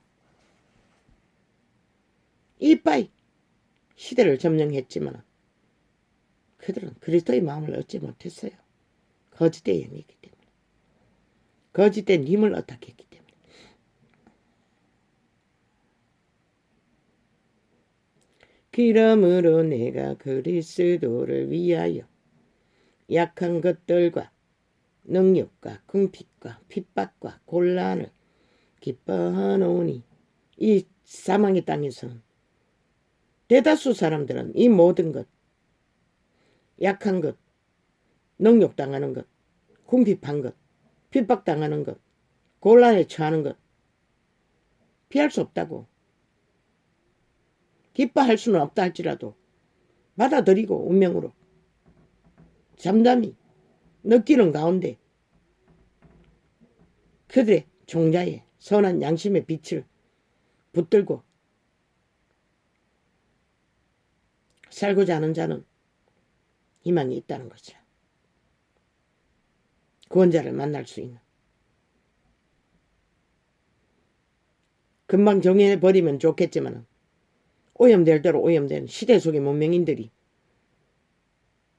이빠이 시대를 점령했지만 그들은 그리스도의 마음을 얻지 못했어요. 거짓된 영이기 때문에. 거짓된 힘을 어탁했기 때문에. 그러므로 내가 그리스도를 위하여 약한 것들과 능력과 궁핍과 핍박과 곤란을 기뻐하노니. 이 사망의 땅에서는 대다수 사람들은 이 모든 것, 약한 것, 능욕당하는 것, 궁핍한 것, 핍박당하는 것, 곤란에 처하는 것 피할 수 없다고. 기뻐할 수는 없다 할지라도 받아들이고 운명으로 잠잠히 느끼는 가운데 그들의 종자의 선한 양심의 빛을 붙들고 살고자 하는 자는 희망이 있다는 거죠. 구원자를 만날 수 있는. 금방 정해버리면 좋겠지만 오염될 대로 오염된 시대 속의 문명인들이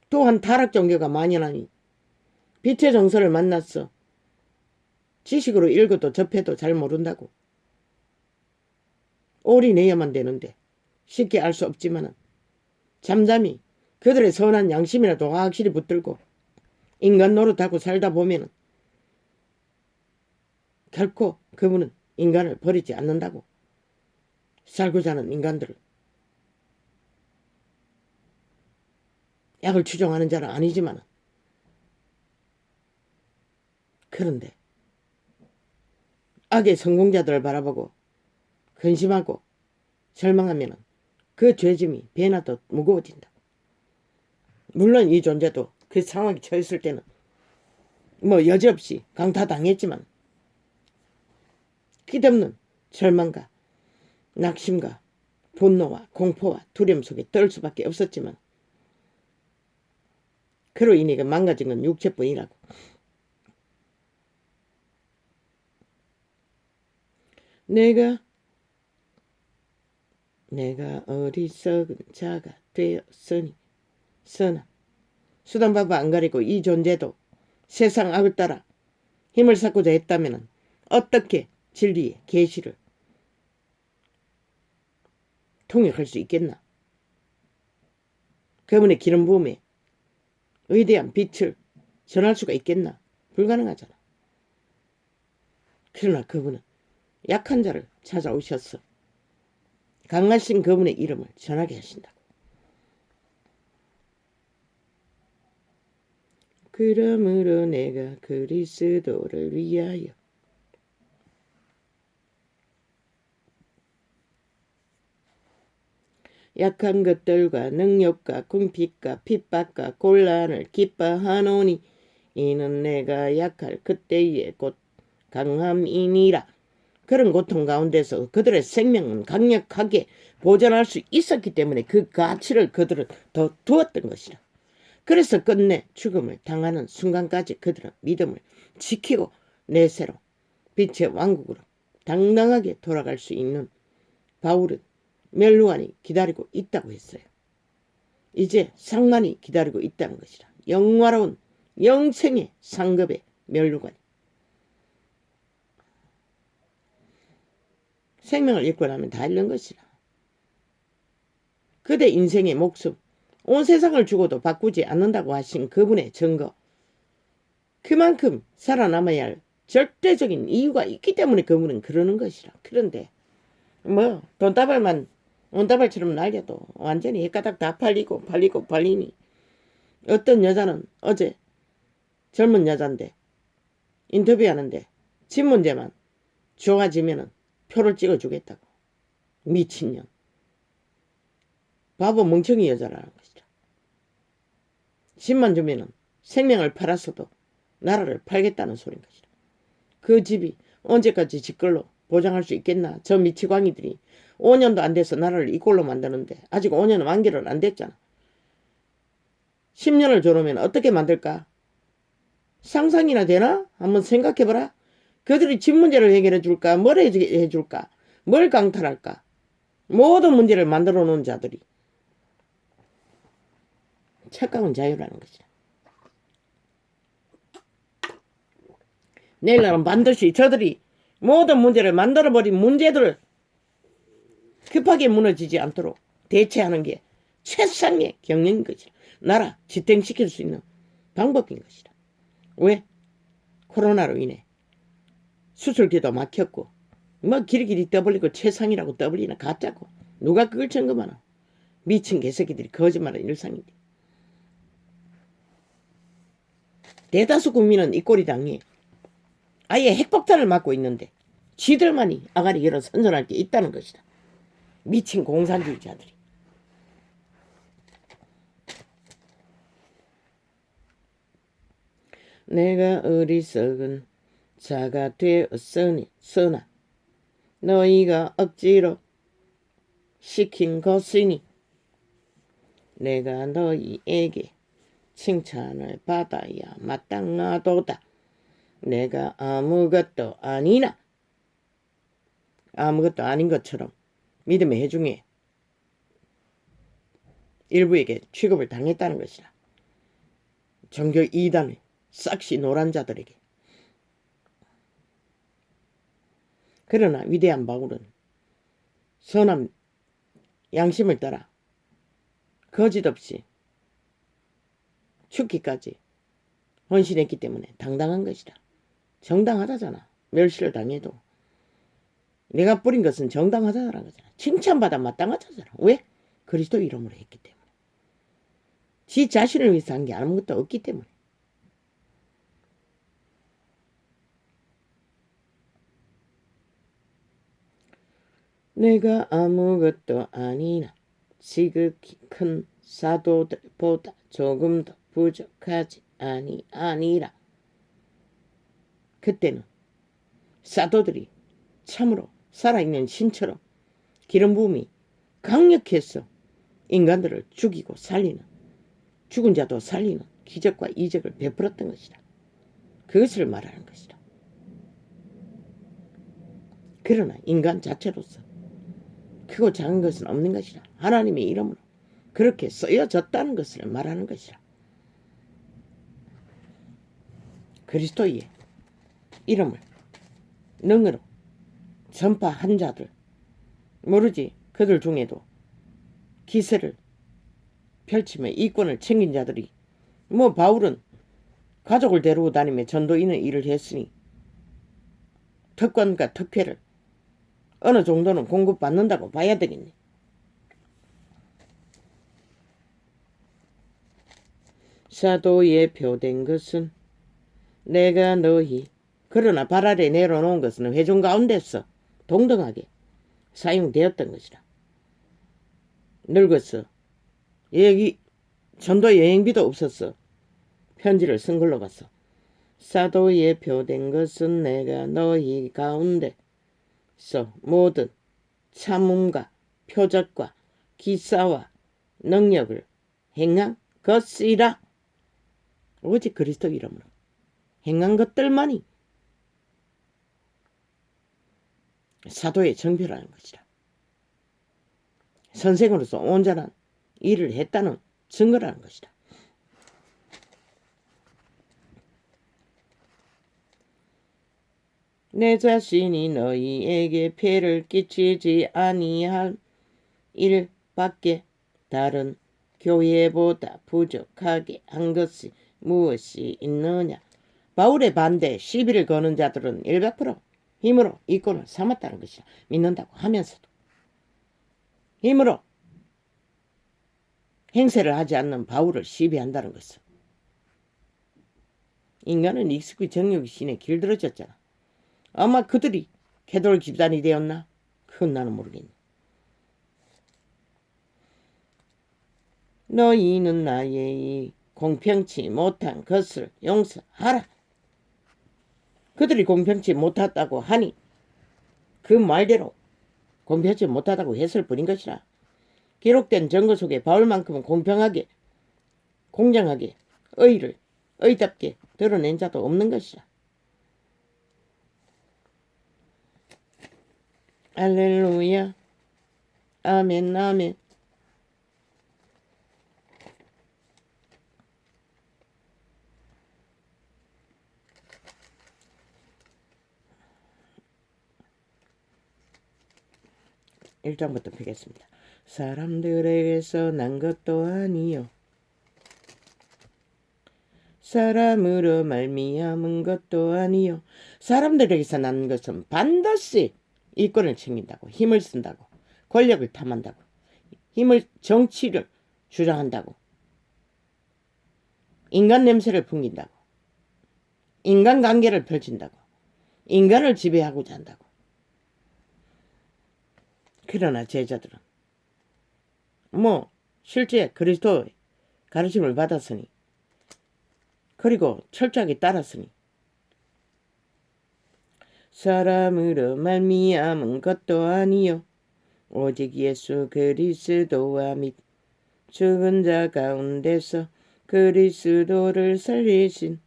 또한 타락 종교가 만연하니 빛의 정서를 만났어 지식으로 읽어도 접해도 잘 모른다고. 올인해야만 되는데 쉽게 알 수 없지만 잠잠히 그들의 선한 양심이라도 확실히 붙들고 인간 노릇하고 살다 보면 결코 그분은 인간을 버리지 않는다고. 살고자 하는 인간들을 약을 추종하는 자는 아니지만 그런데 악의 성공자들을 바라보고 근심하고 절망하면 그 죄짐이 배나 더 무거워진다. 물론 이 존재도 그 상황에 처했을 때는 여지없이 강타당했지만 끝없는 절망과 낙심과 분노와 공포와 두려움 속에 떨 수밖에 없었지만 그로 인해 망가진 건 육체뿐이라고. 내가 어리석은 자가 되었으니 선한 수단바바 안 가리고 이 존재도 세상 악을 따라 힘을 쌓고자 했다면 어떻게 진리의 계시를 통역할 수 있겠나. 그분의 기름 부음에 위대한 빛을 전할 수가 있겠나. 불가능하잖아. 그러나 그분은 약한 자를 찾아오셔서 강하신 그분의 이름을 전하게 하신다고. 그러므로 내가 그리스도를 위하여 약한 것들과 능력과 궁핍과 핍박과 곤란을 기뻐하노니 이는 내가 약할 그때에 곧 강함이니라. 그런 고통 가운데서 그들의 생명은 강력하게 보존할 수 있었기 때문에 그 가치를 그들은 더 두었던 것이라. 그래서 끝내 죽음을 당하는 순간까지 그들은 믿음을 지키고 내세로 빛의 왕국으로 당당하게 돌아갈 수 있는 바울은 멸류관이 기다리고 있다고 했어요. 이제 상만이 기다리고 있다는 것이라. 영화로운 영생의 상급의 멸류관이. 생명을 잃고 나면 다 잃는 것이라. 그대 인생의 목숨, 온 세상을 주고도 바꾸지 않는다고 하신 그분의 증거. 그만큼 살아남아야 할 절대적인 이유가 있기 때문에 그분은 그러는 것이라. 그런데 돈다발만 온다발처럼 날려도 완전히 헷가닥 다 팔리니 어떤 여자는 어제 젊은 여잔데 인터뷰하는데 집 문제만 좋아지면은 표를 찍어주겠다고. 미친년. 바보 멍청이 여자라는 것이라. 10만 주면은 생명을 팔았어도 나라를 팔겠다는 소린 것이라. 그 집이 언제까지 집걸로 보장할 수 있겠나. 저 미치광이들이 5년도 안 돼서 나라를 이꼴로 만드는데 아직 5년은 만기를 안 됐잖아. 10년을 줘놓으면 어떻게 만들까? 상상이나 되나? 한번 생각해봐라. 그들이 집 문제를 해결해 줄까? 뭘 해줄까? 뭘 강탈할까? 모든 문제를 만들어 놓은 자들이 착각은 자유라는 것이다. 내일날은 반드시 저들이 모든 문제를 만들어버린 문제들을 급하게 무너지지 않도록 대체하는 게 최상의 경영인 것이다. 나라 지탱시킬 수 있는 방법인 것이다. 왜? 코로나로 인해 수술기도 막혔고 뭐 길이길이 떠벌리고 최상이라고 떠벌리나 가짜고. 누가 그걸 점검하나. 미친 개새끼들이 거짓말은 일상인데. 대다수 국민은 이 꼴이 당해. 아예 핵폭탄을 맞고 있는데 지들만이 아가리 열어 선전할 게 있다는 것이다. 미친 공산주의자들이. 내가 어리석은 자가 되었으니 쓰나 너희가 억지로 시킨 것이니 내가 너희에게 칭찬을 받아야 마땅하도다. 내가 아무것도 아니나 아무것도 아닌 것처럼 믿음의 해중에 일부에게 취급을 당했다는 것이다. 종교 이단의 싹시 노란 자들에게. 그러나 위대한 바울은 선한 양심을 따라 거짓없이 죽기까지 헌신했기 때문에 당당한 것이다. 정당하다잖아. 멸시를 당해도 내가 뿌린 것은 정당하다는 거잖아. 칭찬받아 마땅하다잖아. 왜? 그리스도 이름으로 했기 때문에. 지 자신을 위해서 한 게 아무것도 없기 때문에. 내가 아무것도 아니나 지극히 큰 사도들보다 조금 더 부족하지 아니라. 그때는 사도들이 참으로 살아있는 신처럼 기름 부음이 강력해서 인간들을 죽이고 살리는, 죽은 자도 살리는 기적과 이적을 베풀었던 것이다. 그것을 말하는 것이다. 그러나 인간 자체로서 크고 작은 것은 없는 것이라. 하나님의 이름으로 그렇게 쓰여졌다는 것을 말하는 것이라. 그리스도의 이름을 능으로 전파한 자들, 모르지 그들 중에도 기세를 펼치며 이권을 챙긴 자들이, 뭐 바울은 가족을 데리고 다니며 전도인의 일을 했으니 특권과 특혜를 어느 정도는 공급받는다고 봐야 되겠네. 사도에 표된 것은 내가 너희, 그러나 발 아래 내려놓은 것은 회중 가운데서 동등하게 사용되었던 것이라. 늙었어. 전도 여행비도 없었어. 편지를 쓴 걸로 봤어. 사도에 표된 것은 내가 너희 가운데서 모든 참음과 표적과 기사와 능력을 행한 것이라. 오직 그리스도 이름으로 행한 것들만이 사도의 정표라는 것이라. 선생으로서 온전한 일을 했다는 증거라는 것이다. 내 자신이 너희에게 폐를 끼치지 아니할 일밖에 다른 교회보다 부족하게 한 것이 무엇이 있느냐. 바울의 반대 시비를 거는 자들은 100% 힘으로 이권을 삼았다는 것이야. 믿는다고 하면서도 힘으로 행세를 하지 않는 바울을 시비한다는 것은 인간은 익숙히 정욕의 신에 길들어졌잖아. 아마 그들이 개돌 집단이 되었나? 그건 나는 모르겠네. 너희는 나의 공평치 못한 것을 용서하라. 그들이 공평치 못하다고 하니 그 말대로 공평치 못하다고 했을 뿐인 것이라. 기록된 증거 속에 바울만큼은 공평하게, 공정하게, 의답게 드러낸 자도 없는 것이라. 할렐루야. 아멘, 아멘. 일장부터 펴겠습니다. 사람들에게서 난 것도 아니요 사람으로 말미암은 것도 아니요. 사람들에게서 난 것은 반드시 이권을 챙긴다고, 힘을 쓴다고, 권력을 탐한다고, 정치를 주장한다고, 인간 냄새를 풍긴다고, 인간관계를 펼친다고, 인간을 지배하고자 한다고. 그러나 제자들은 실제 그리스도의 가르침을 받았으니, 그리고 철저하게 따랐으니, 사람으로 말미암은 것도 아니요 오직 예수 그리스도와 및 죽은 자 가운데서 그리스도를 살리신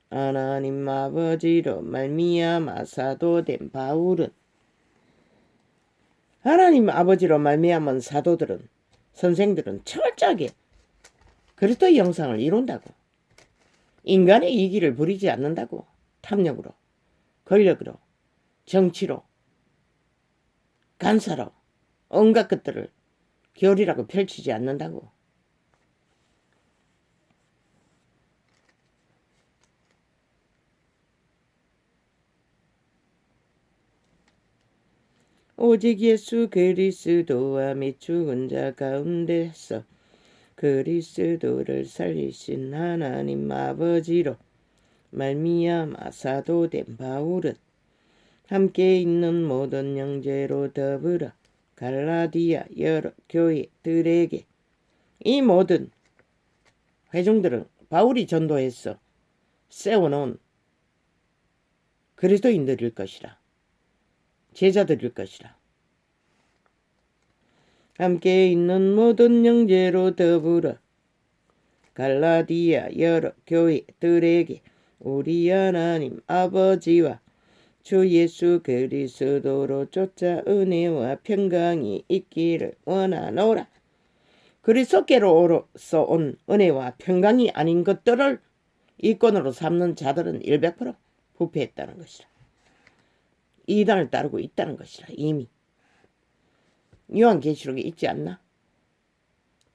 하나님 아버지로 말미암아 사도된 바울은, 하나님 아버지로 말미암은 사도들은, 선생들은 철저하게 그리스도의 형상을 이룬다고. 인간의 이기를 부리지 않는다고. 탐욕으로, 권력으로, 정치로, 간사로 온갖 것들을 교리라고 펼치지 않는다고. 오직 예수 그리스도와 및 죽은 자 가운데서 그리스도를 살리신 하나님 아버지로 말미암아 사도된 바울은 함께 있는 모든 형제로 더불어 갈라디아 여러 교회들에게, 이 모든 회중들은 바울이 전도해서 세워놓은 그리스도인들일 것이라, 제자들일 것이라. 함께 있는 모든 형제로 더불어 갈라디아 여러 교회들에게 우리 하나님 아버지와 주 예수 그리스도로 쫓아 은혜와 평강이 있기를 원하노라. 그리스도께로서 온 은혜와 평강이 아닌 것들을 이권으로 삼는 자들은 100% 부패했다는 것이라. 이단을 따르고 있다는 것이라. 이미 요한계시록에 있지 않나?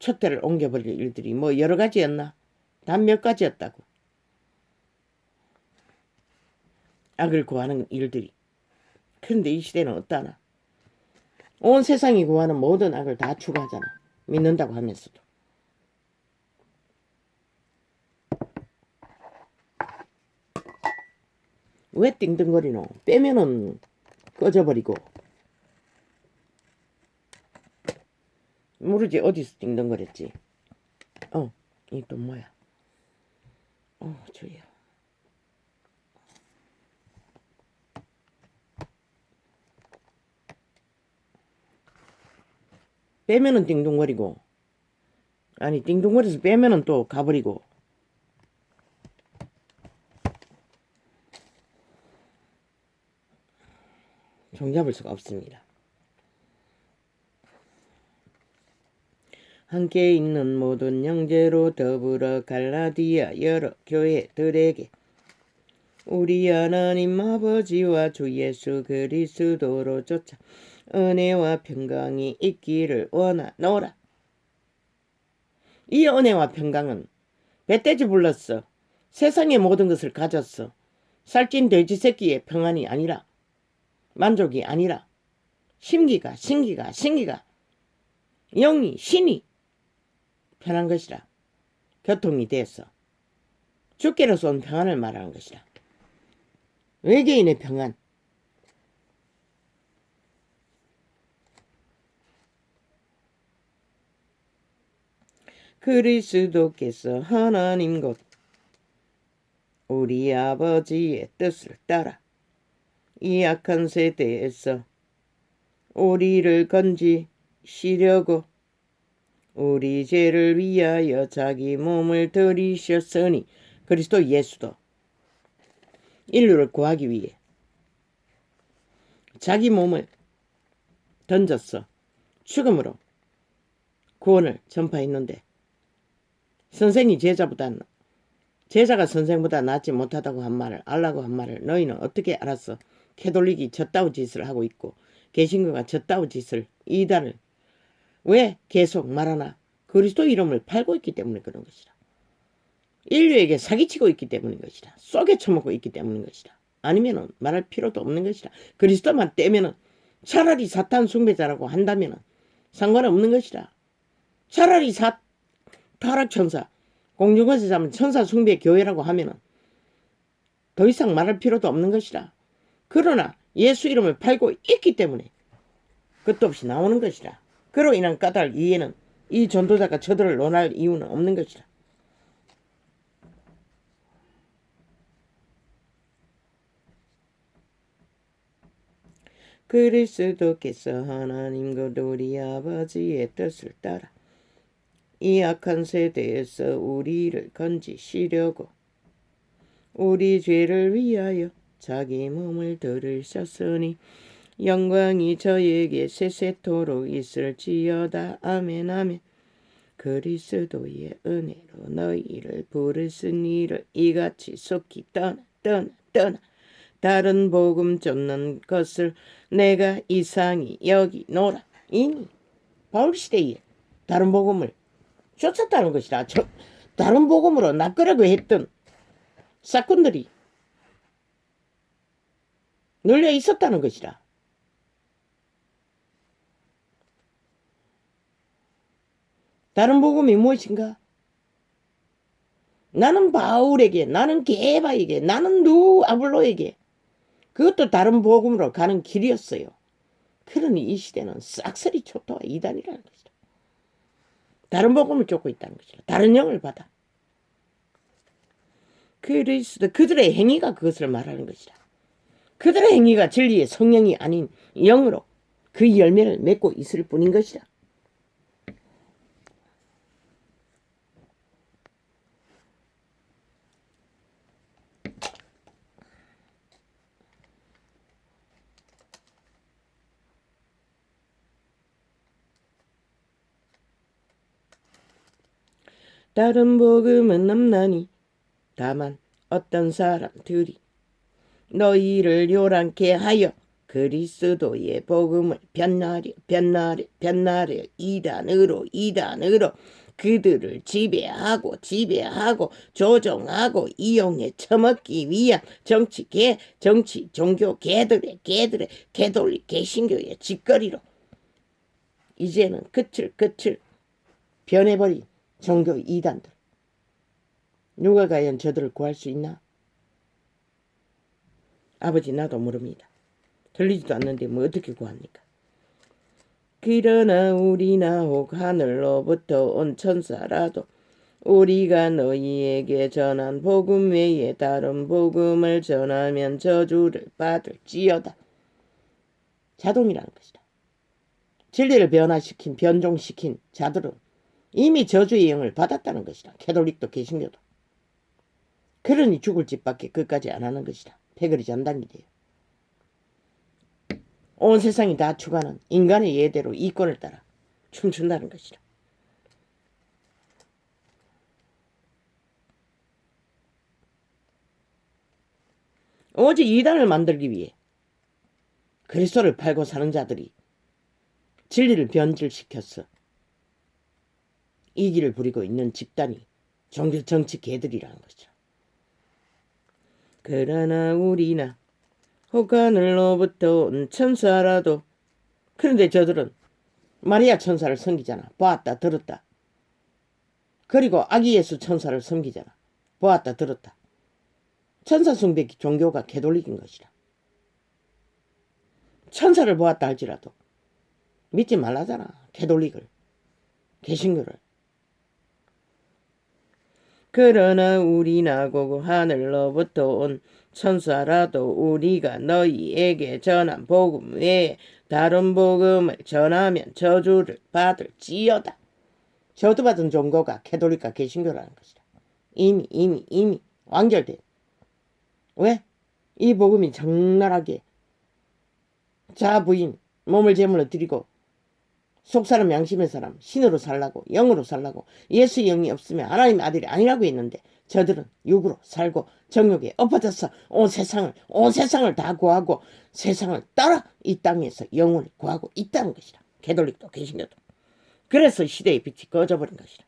촛대를 옮겨버릴 일들이 여러 가지였나? 단 몇 가지였다고. 악을 구하는 일들이. 그런데 이 시대는 어떠나? 온 세상이 구하는 모든 악을 다 추구하잖아. 믿는다고 하면서도. 왜 띵띵거리노? 빼면은 꺼져버리고. 모르지 어디서 띵띵거렸지. 이 또 뭐야? 저야. 빼면은 띵동거리고, 아니 띵동거려서 빼면은 또 가버리고. 종잡을 수가 없습니다. 함께 있는 모든 형제로 더불어 갈라디아 여러 교회들에게 우리 하나님 아버지와 주 예수 그리스도로 쫓아 은혜와 평강이 있기를 원하노라. 이 은혜와 평강은 멧돼지 불렀어. 세상의 모든 것을 가졌어. 살찐 돼지 새끼의 평안이 아니라, 만족이 아니라, 신기가 영이 신이 편한 것이라. 교통이 돼서 주께로서 온 평안을 말하는 것이라. 외계인의 평안. 그리스도께서 하나님 곧 우리 아버지의 뜻을 따라 이 악한 세대에서 우리를 건지시려고 우리 죄를 위하여 자기 몸을 들이셨으니, 그리스도 예수도 인류를 구하기 위해 자기 몸을 던졌어. 죽음으로 구원을 전파했는데, 선생이 제자가 선생보다 낫지 못하다고 한 말을, 알라고 한 말을 너희는 어떻게 알았어? 캐톨릭이 저따위 짓을 하고 있고 개신교가 저따위 짓을, 이단을 왜 계속 말하나? 그리스도 이름을 팔고 있기 때문에 그런 것이라. 인류에게 사기치고 있기 때문인 것이라. 쏘개 쳐먹고 있기 때문인 것이라. 아니면은 말할 필요도 없는 것이라. 그리스도만 떼면은 차라리 사탄 숭배자라고 한다면 상관없는 것이라. 차라리 타락천사, 공중권세 잡은 천사 숭배 교회라고 하면 더 이상 말할 필요도 없는 것이라. 그러나 예수 이름을 팔고 있기 때문에 끝도 없이 나오는 것이라. 그로 인한 까닭 이해는 이 전도자가 저들을 논할 이유는 없는 것이라. 그리스도께서 하나님과 우리 아버지의 뜻을 따라 이 악한 세대에서 우리를 건지시려고 우리 죄를 위하여 자기 몸을 들으셨으니 영광이 저에게 세세토록 있을지어다. 아멘 아멘. 그리스도의 은혜로 너희를 부르시니를 이같이 속히 떠나 다른 복음 쫓는 것을 내가 이상히 여기노라. 이미 바울시대에 다른 복음을 쫓았다는 것이라. 다른 복음으로 낚으려고 했던 사건들이 널려 있었다는 것이라. 다른 복음이 무엇인가? 나는 바울에게, 나는 게바에게, 나는 아볼로에게 그것도 다른 복음으로 가는 길이었어요. 그러니 이 시대는 싹쓸이 초토화 이단이라는 것이다. 다른 복음을 쫓고 있다는 것이다. 다른 영을 받아. 그리스도 그들의 행위가 그것을 말하는 것이다. 그들의 행위가 진리의 성령이 아닌 영으로 그 열매를 맺고 있을 뿐인 것이다. 다른 복음은 없나니 다만 어떤 사람들이 너희를 요란케 하여 그리스도의 복음을 변나려 이단으로 그들을 지배하고 조종하고 이용해 처먹기 위한 정치 종교 개들의 개돌리 개신교의 짓거리로 이제는 끝을 변해버린 종교 이단들. 누가 과연 저들을 구할 수 있나? 아버지 나도 모릅니다. 들리지도 않는데 뭐 어떻게 구합니까? 그러나 우리나 혹 하늘로부터 온 천사라도 우리가 너희에게 전한 복음 외에 다른 복음을 전하면 저주를 받을지어다. 자동이라는 것이다. 진리를 변종시킨 자들은 이미 저주의 영을 받았다는 것이다. 캐톨릭도 개신교도. 그러니 죽을 짓밖에 끝까지 안 하는 것이다. 패거리 전당이 돼요. 온 세상이 다 추구하는 인간의 예대로 이권을 따라 춤춘다는 것이다. 오직 이단을 만들기 위해 그리스도를 팔고 사는 자들이 진리를 변질시켰어. 이기를 부리고 있는 집단이 종교 정치 개들이라는 거죠. 그러나 우리나 혹 하늘로부터 온 천사라도 그런데 저들은 마리아 천사를 섬기잖아. 보았다 들었다. 그리고 아기 예수 천사를 섬기잖아. 보았다 들었다. 천사 숭배 종교가 개돌릭인 것이라. 천사를 보았다 할지라도 믿지 말라잖아. 개돌릭을 개신교를. 그러나 우리나고 하늘로부터 온 천사라도 우리가 너희에게 전한 복음 외에 다른 복음을 전하면 저주를 받을지어다. 저주받은 종교가 캐톨릭과 개신교라는 것이다. 이미 완결된. 왜? 이 복음이 적나라하게 자 부인 몸을 제물로 드리고 속사람 양심의 사람 신으로 살라고 영으로 살라고 예수 영이 없으면 하나님의 아들이 아니라고 했는데 저들은 육으로 살고 정욕에 엎어져서 온 세상을 다 구하고 세상을 따라 이 땅에서 영혼을 구하고 있다는 것이다. 캐톨릭도 개신교도. 그래서 시대의 빛이 꺼져버린 것이다.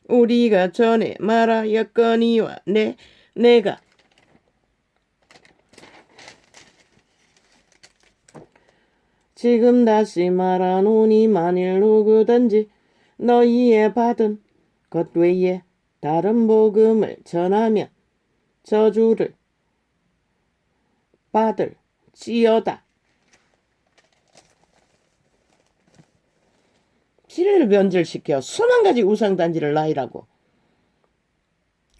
우리가 전에 말하였거니와 내가 지금 다시 말하노니 만일 누구든지 너희의 받은 것 외에 다른 복음을 전하면 저주를 받을지어다. 진리를 변절시켜 수만 가지 우상단지를 나이라고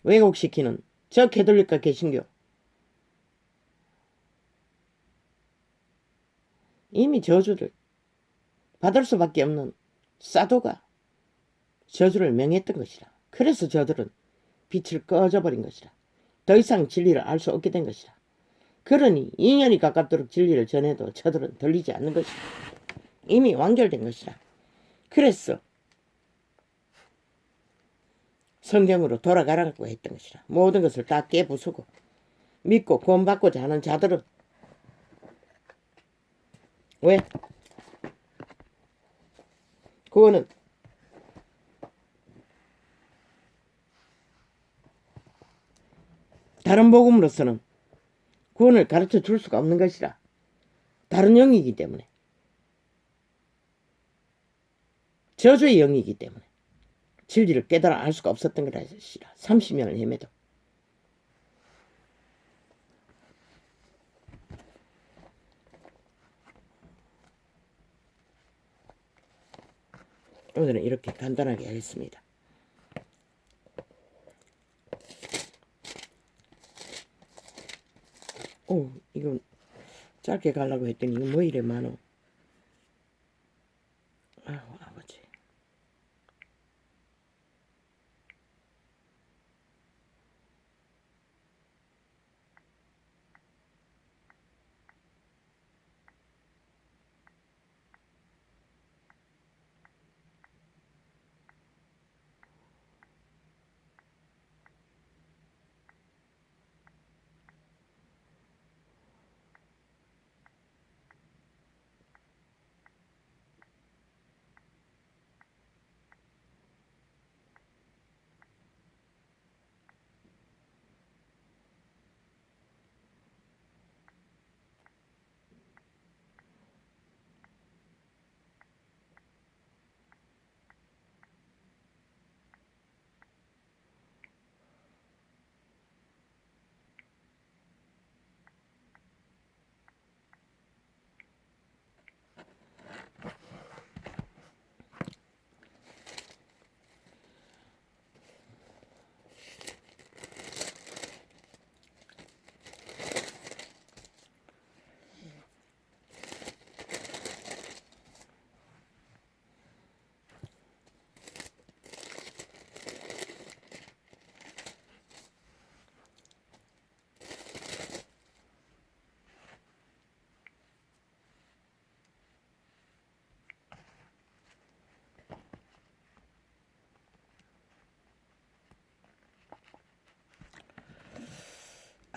왜곡시키는 저 개돌릴까 개신교. 이미 저주를 받을 수밖에 없는 사도가 저주를 명했던 것이라. 그래서 저들은 빛을 꺼져버린 것이라. 더 이상 진리를 알 수 없게 된 것이라. 그러니 2년이 가깝도록 진리를 전해도 저들은 들리지 않는 것이라. 이미 완결된 것이라. 그래서 성경으로 돌아가라고 했던 것이라. 모든 것을 다 깨부수고 믿고 구원받고자 하는 자들은 왜? 구원은 다른 복음으로서는 구원을 가르쳐 줄 수가 없는 것이라. 다른 영이기 때문에. 저주의 영이기 때문에. 진리를 깨달아 알 수가 없었던 것이라. 30년을 헤매도. 오늘은 이렇게 간단하게 하겠습니다. 이건 짧게 가려고 했더니 이거 뭐 이래 많어. 아이고 아버지.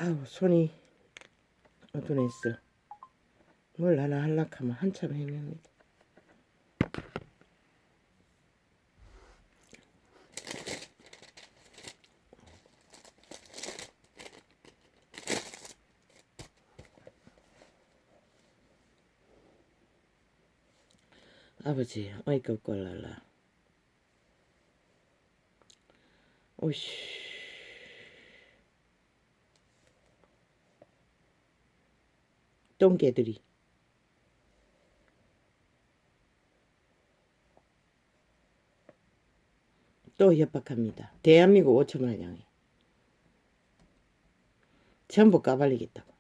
아우 손이 어두냈어. 뭘 하나 하려고 하면 한참 헤맵니다. 아버지 어이가 없고 랄라. 오씨. 똥개들이 또 협박합니다. 대한민국 5천만을 향해 전부 까발리겠다고.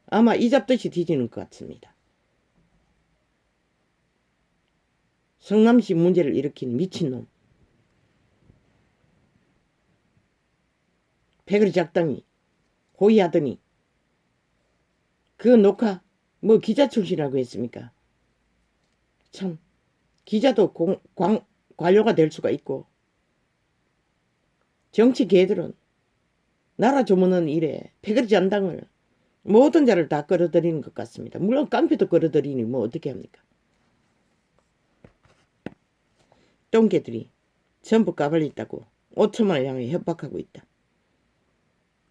아마 이 잡듯이 뒤지는 것 같습니다. 성남시 문제를 일으킨 미친놈 패거리 작당이 호위하더니 그 녹화 뭐 기자 출신이라고 했습니까? 참 기자도 관료가 될 수가 있고 정치 개들은 나라 조문은 일에 패거리 잔당을 모든 자를 다 끌어들이는 것 같습니다. 물론 깡패도 끌어들이니 뭐 어떻게 합니까? 똥개들이 전부 까발렸다고 5천만 원 향해 협박하고 있다.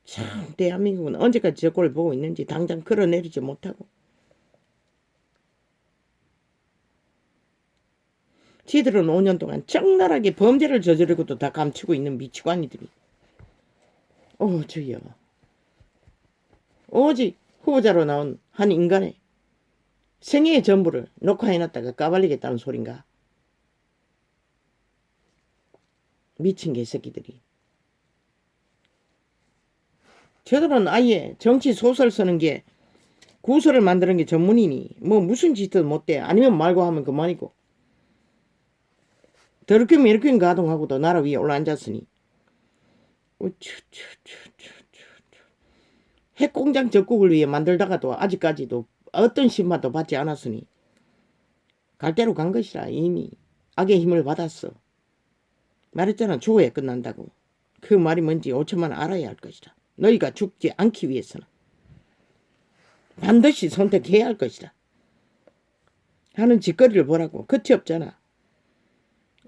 참 대한민국은 언제까지 저 꼴을 보고 있는지 당장 걸어내리지 못하고 지들은 5년 동안 적나라하게 범죄를 저지르고도 다 감추고 있는 미치광이들이 주여 오직 후보자로 나온 한 인간의 생애의 전부를 녹화해놨다가 까발리겠다는 소린가. 미친 개새끼들이. 저들은 아예 정치 소설 쓰는 게 구설을 만드는 게 전문이니 뭐 무슨 짓도 못돼. 아니면 말고 하면 그만이고. 더럽게 이렇게 가동하고도 나라 위에 올라앉았으니 핵공장 적국을 위해 만들다가도 아직까지도 어떤 신마도 받지 않았으니 갈 대로 간 것이라. 이미 악의 힘을 받았어. 말했잖아. 죽어야 끝난다고. 그 말이 뭔지 5천만 알아야 할 것이다. 너희가 죽지 않기 위해서는 반드시 선택해야 할 것이다. 하는 짓거리를 보라고. 끝이 없잖아.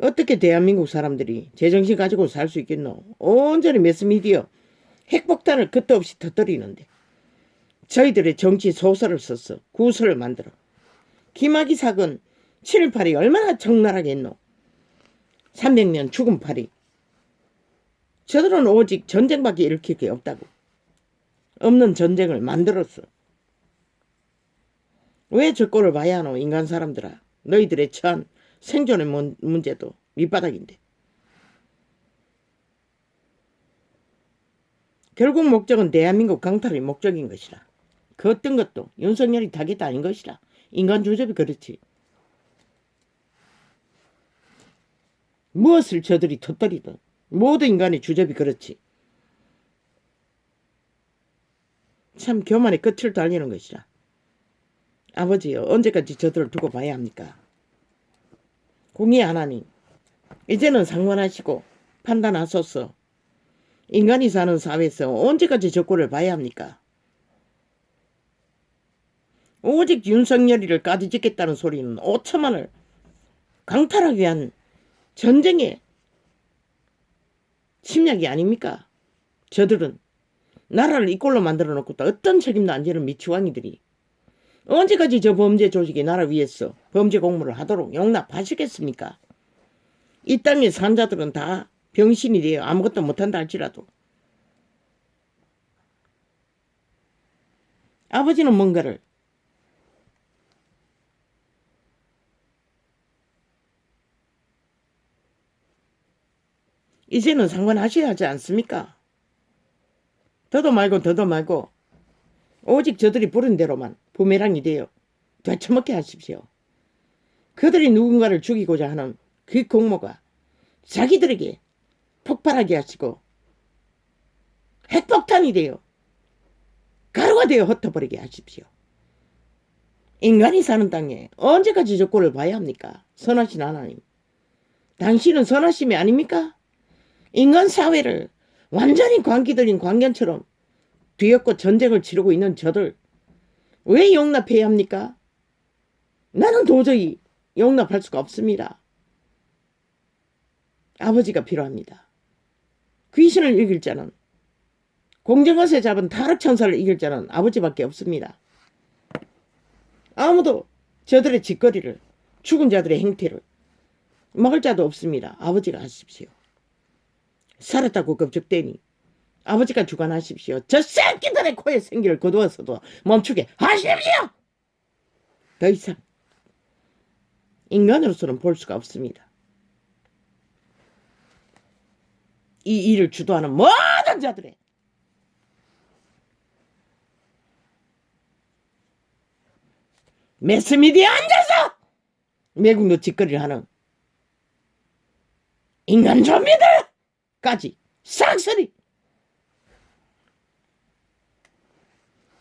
어떻게 대한민국 사람들이 제정신 가지고 살 수 있겠노. 온전히 매스미디어 핵폭탄을 끝도 없이 터뜨리는데 저희들의 정치 소설을 써서 구설을 만들어. 김학의 사건 7.18이 얼마나 적나라하게 했노. 300년 죽은 팔이. 저들은 오직 전쟁밖에 일으킬 게 없다고. 없는 전쟁을 만들었어. 왜 저 꼴을 봐야 하노 인간 사람들아. 너희들의 처한 생존의 문제도 밑바닥인데. 결국 목적은 대한민국 강탈이 목적인 것이라. 그 어떤 것도 윤석열이 타겟 아닌 것이라. 인간 주접이 그렇지. 무엇을 저들이 터뜨리든 모든 인간의 주접이 그렇지. 참 교만의 끝을 달리는 것이라. 아버지여 언제까지 저들을 두고 봐야 합니까? 공의 하나님 이제는 상관하시고 판단하소서. 인간이 사는 사회에서 언제까지 저 꼴을 봐야 합니까? 오직 윤석열이를 까디짓겠다는 소리는 5천만을 강탈하기 위한 전쟁의 침략이 아닙니까? 저들은 나라를 이 꼴로 만들어 놓고 또 어떤 책임도 안 지는 미치광이들이 언제까지 저 범죄 조직이 나라 위에서 범죄 공무를 하도록 용납하시겠습니까? 이 땅의 산자들은 다 병신이 되어 아무것도 못한다 할지라도 아버지는 뭔가를 이제는 상관하셔야 하지 않습니까? 더도 말고 오직 저들이 부른 대로만 부메랑이 되어 되쳐먹게 하십시오. 그들이 누군가를 죽이고자 하는 그 공모가 자기들에게 폭발하게 하시고 핵폭탄이 되어 가루가 되어 흩어버리게 하십시오. 인간이 사는 땅에 언제까지 저 꼴을 봐야 합니까? 선하신 하나님. 당신은 선하심이 아닙니까? 인간 사회를 완전히 광기들인 광견처럼 뒤엎고 전쟁을 치르고 있는 저들 왜 용납해야 합니까? 나는 도저히 용납할 수가 없습니다. 아버지가 필요합니다. 귀신을 이길 자는 공정것에 잡은 타락천사를 이길 자는 아버지밖에 없습니다. 아무도 저들의 짓거리를 죽은 자들의 행태를 막을 자도 없습니다. 아버지가 하십시오. 살았다고 겁적대니 아버지가 주관하십시오. 저 새끼들의 코에 생기를 거두어서도 멈추게 하십시오. 더 이상 인간으로서는 볼 수가 없습니다. 이 일을 주도하는 모든 자들의 매스미디어에 앉아서 매국노 짓거리를 하는 인간 좀비들까지 싹쓸이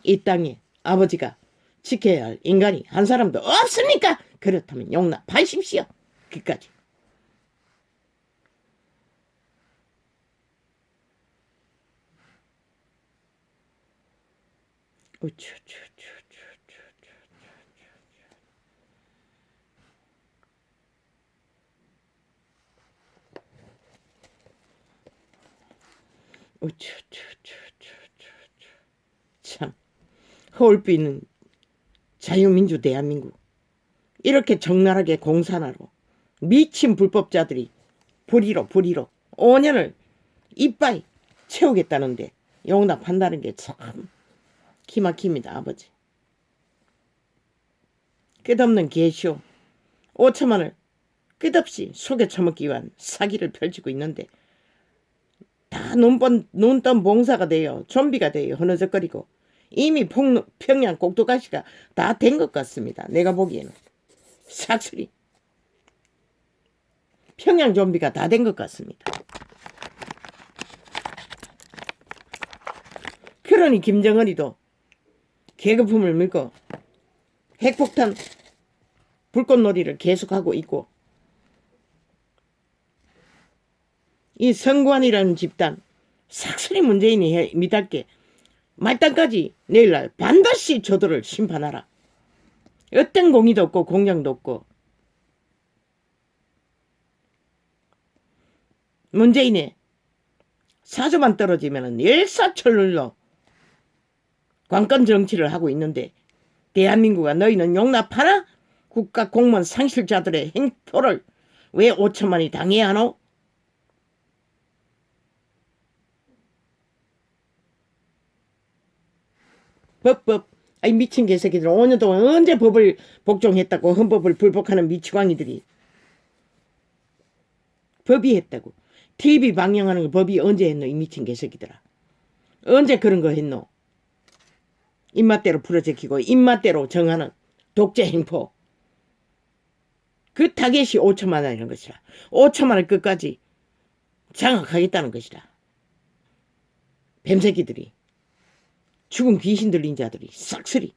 이 땅에 아버지가 지켜야 할 인간이 한 사람도 없습니까? 그렇다면 용납하십시오. 끝까지. 참 허울비는 자유민주 대한민국 이렇게 적나라하게 공산화로 미친 불법자들이 불의로 5년을 이빠이 채우겠다는데 용납한다는 게 참 기막힙니다. 아버지. 끝없는 개쇼 5천만을 끝없이 속에 처먹기 위한 사기를 펼치고 있는데 다 눈뜬 봉사가 돼요. 좀비가 돼요. 흐느적거리고 이미 평양 꼭두가시가 다 된 것 같습니다. 내가 보기에는 싹쓸이 평양 좀비가 다 된 것 같습니다. 그러니 김정은이도 계급품을 밀고 핵폭탄 불꽃놀이를 계속하고 있고 이 성관이라는 집단 싹쓸이 문재인이 미달게 말단까지 내일날 반드시 저들을 심판하라. 어떤 공의도 없고 공정도 없고 문재인의 사조만 떨어지면 일사천리로 관건 정치를 하고 있는데 대한민국아 너희는 용납하나? 국가 공무원 상실자들의 행포를 왜 5천만이 당해야 하노? 법. 아이 미친 개새끼들 5년 동안 언제 법을 복종했다고 헌법을 불복하는 미치광이들이 법이 했다고. TV 방영하는 거 법이 언제 했노? 이 미친 개새끼들아. 언제 그런 거 했노? 입맛대로 풀어제키고 입맛대로 정하는 독재 행포. 그 타겟이 5천만 원이라는 것이라. 5천만 원 끝까지 장악하겠다는 것이라. 뱀새끼들이. 죽은 귀신 들린 자들이 싹쓸이.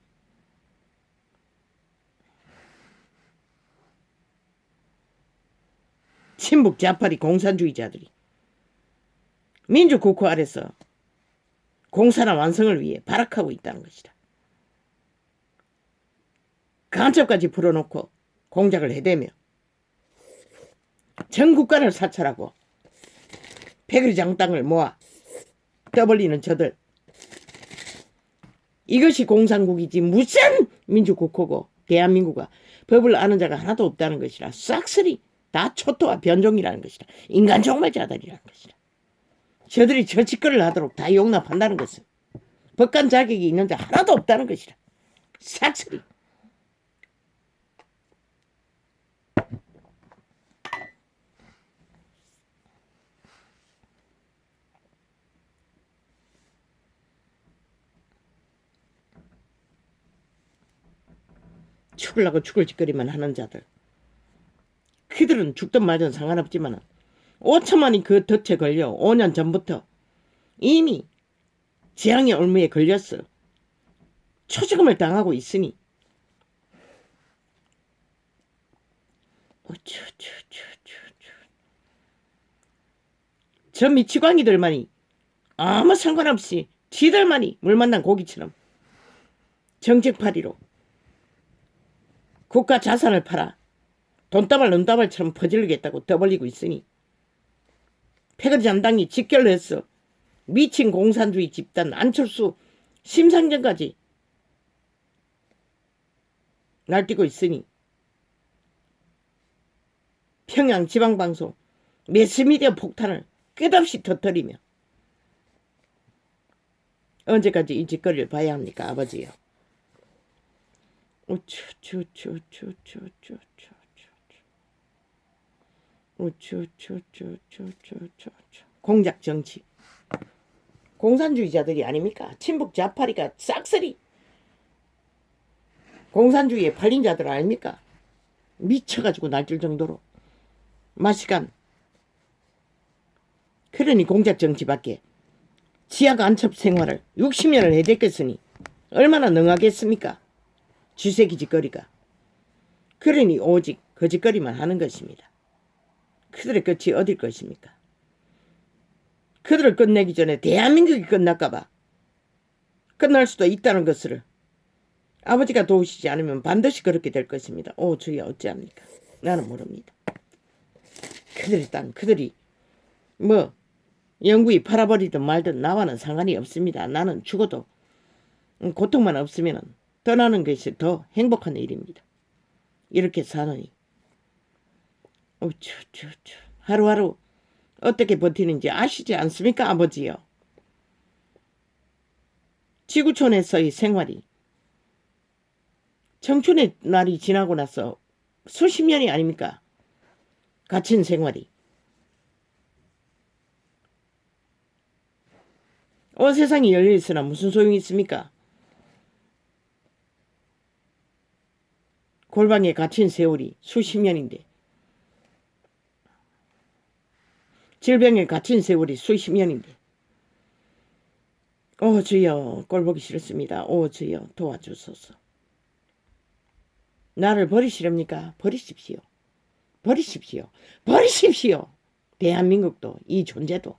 친북 자파리 공산주의자들이 민주국호 아래서 공산화 완성을 위해 발악하고 있다는 것이다. 간첩까지 풀어놓고 공작을 해대며 전 국가를 사찰하고 백의장 땅을 모아 떠벌리는 저들. 이것이 공산국이지 무슨 민주국호고 대한민국아 법을 아는 자가 하나도 없다는 것이라. 싹쓸이 다 초토화 변종이라는 것이라. 인간 종말자들이라는 것이라. 저들이 저 짓거리를 하도록 다 용납한다는 것은 법관 자격이 있는 자 하나도 없다는 것이라. 싹쓸이. 죽으려고 죽을 짓거리만 하는 자들. 그들은 죽든 말든 상관없지만 5천만이 그 덫에 걸려 5년 전부터 이미 재앙의 올무에 걸렸어. 초지금을 당하고 있으니 저 미치광이들만이 아무 상관없이 지들만이 물 만난 고기처럼 정책파리로 국가 자산을 팔아 돈다발 눈다발처럼 퍼질르겠다고 떠벌리고 있으니 패거리 잔당이 직결했어. 미친 공산주의 집단 안철수 심상정까지 날뛰고 있으니 평양 지방방송 매스미디어 폭탄을 끝없이 터뜨리며 언제까지 이 짓거리를 봐야 합니까 아버지요. 공작 정치 공산주의자들이 아닙니까? 친북 자파리가 싹쓸이 공산주의에 팔린 자들 아닙니까? 미쳐가지고 날뛸 정도로 마시간. 그러니 공작 정치밖에 지하 간첩 생활을 60년을 해댔겠으니 얼마나 능하겠습니까? 쥐새끼 짓거리가. 그러니 오직 거짓거리만 하는 것입니다. 그들의 끝이 어딜 것입니까? 그들을 끝내기 전에 대한민국이 끝날까봐 끝날 수도 있다는 것을 아버지가 도우시지 않으면 반드시 그렇게 될 것입니다. 오 주여 어찌합니까? 나는 모릅니다. 그들의 땅 그들이 뭐 영구히 팔아버리든 말든 나와는 상관이 없습니다. 나는 죽어도 고통만 없으면 떠나는 것이 더 행복한 일입니다. 이렇게 사느니 하루하루 어떻게 버티는지 아시지 않습니까, 아버지요? 지구촌에서의 생활이 청춘의 날이 지나고 나서 수십 년이 아닙니까? 갇힌 생활이. 온 세상이 열려있으나 무슨 소용이 있습니까? 골방에 갇힌 세월이 수십 년인데, 질병에 갇힌 세월이 수십 년인데, 오 주여 꼴보기 싫습니다. 오 주여 도와주소서. 나를 버리시렵니까? 버리십시오. 버리십시오. 버리십시오. 대한민국도 이 존재도.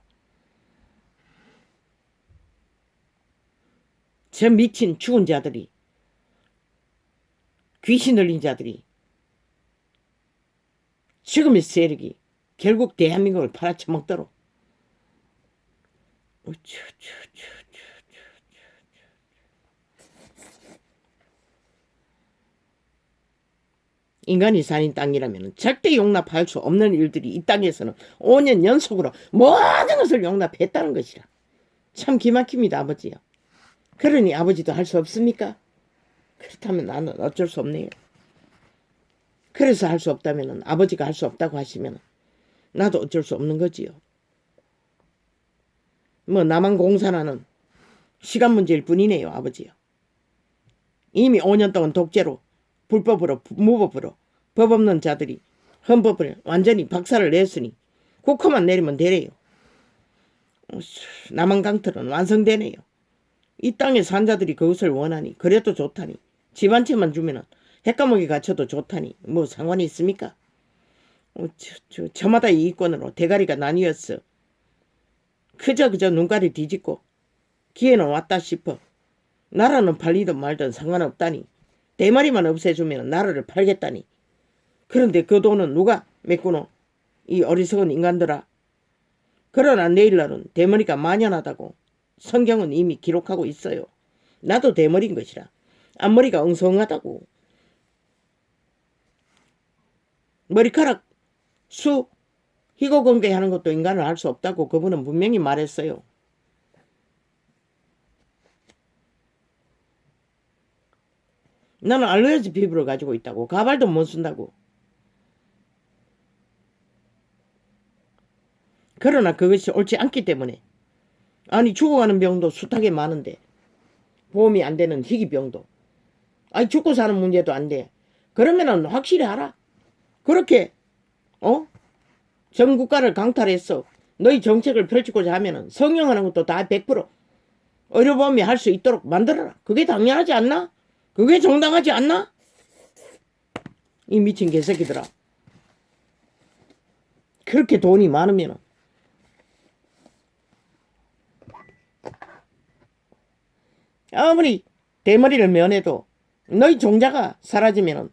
저 미친 죽은 자들이, 귀신 들린 자들이, 죽음의 세력이 결국 대한민국을 팔아쳐먹도록. 인간이 사는 땅이라면 절대 용납할 수 없는 일들이 이 땅에서는 5년 연속으로 모든 것을 용납했다는 것이라. 참 기막힙니다, 아버지요. 그러니 아버지도 할 수 없습니까? 그렇다면 나는 어쩔 수 없네요. 그래서 할 수 없다면 아버지가 할 수 없다고 하시면 나도 어쩔 수 없는 거지요. 뭐 나만 공산하는 시간 문제일 뿐이네요, 아버지요. 이미 5년 동안 독재로, 불법으로, 무법으로 법 없는 자들이 헌법을 완전히 박살을 냈으니 국호만 내리면 되래요. 남한 강틀은 완성되네요. 이 땅에 산 자들이 그것을 원하니, 그래도 좋다니, 집 한 채만 주면은 핵감옥에 갇혀도 좋다니 뭐 상관이 있습니까? 저마다 이익권으로 대가리가 나뉘었어. 그저 눈가리 뒤집고 기회는 왔다 싶어. 나라는 팔리든 말든 상관없다니, 대머리만 없애주면 나라를 팔겠다니. 그런데 그 돈은 누가 메꾸노? 이 어리석은 인간들아. 그러나 내일날은 대머리가 만연하다고 성경은 이미 기록하고 있어요. 나도 대머리인 것이라. 앞머리가 엉성하다고. 머리카락 수 희고건개하는 것도 인간을 할 수 없다고 그분은 분명히 말했어요. 나는 알러지 피부를 가지고 있다고. 가발도 못 쓴다고. 그러나 그것이 옳지 않기 때문에, 아니 죽어가는 병도 숱하게 많은데 보험이 안 되는 희귀병도, 아니 죽고 사는 문제도 안 돼. 그러면은 확실히 하라. 그렇게 전 국가를 강탈해서 너희 정책을 펼치고자 하면은 성형하는 것도 다 100% 의료보험이 할 수 있도록 만들어라. 그게 당연하지 않나? 그게 정당하지 않나? 이 미친 개새끼들아. 그렇게 돈이 많으면 아무리 대머리를 면해도 너희 종자가 사라지면,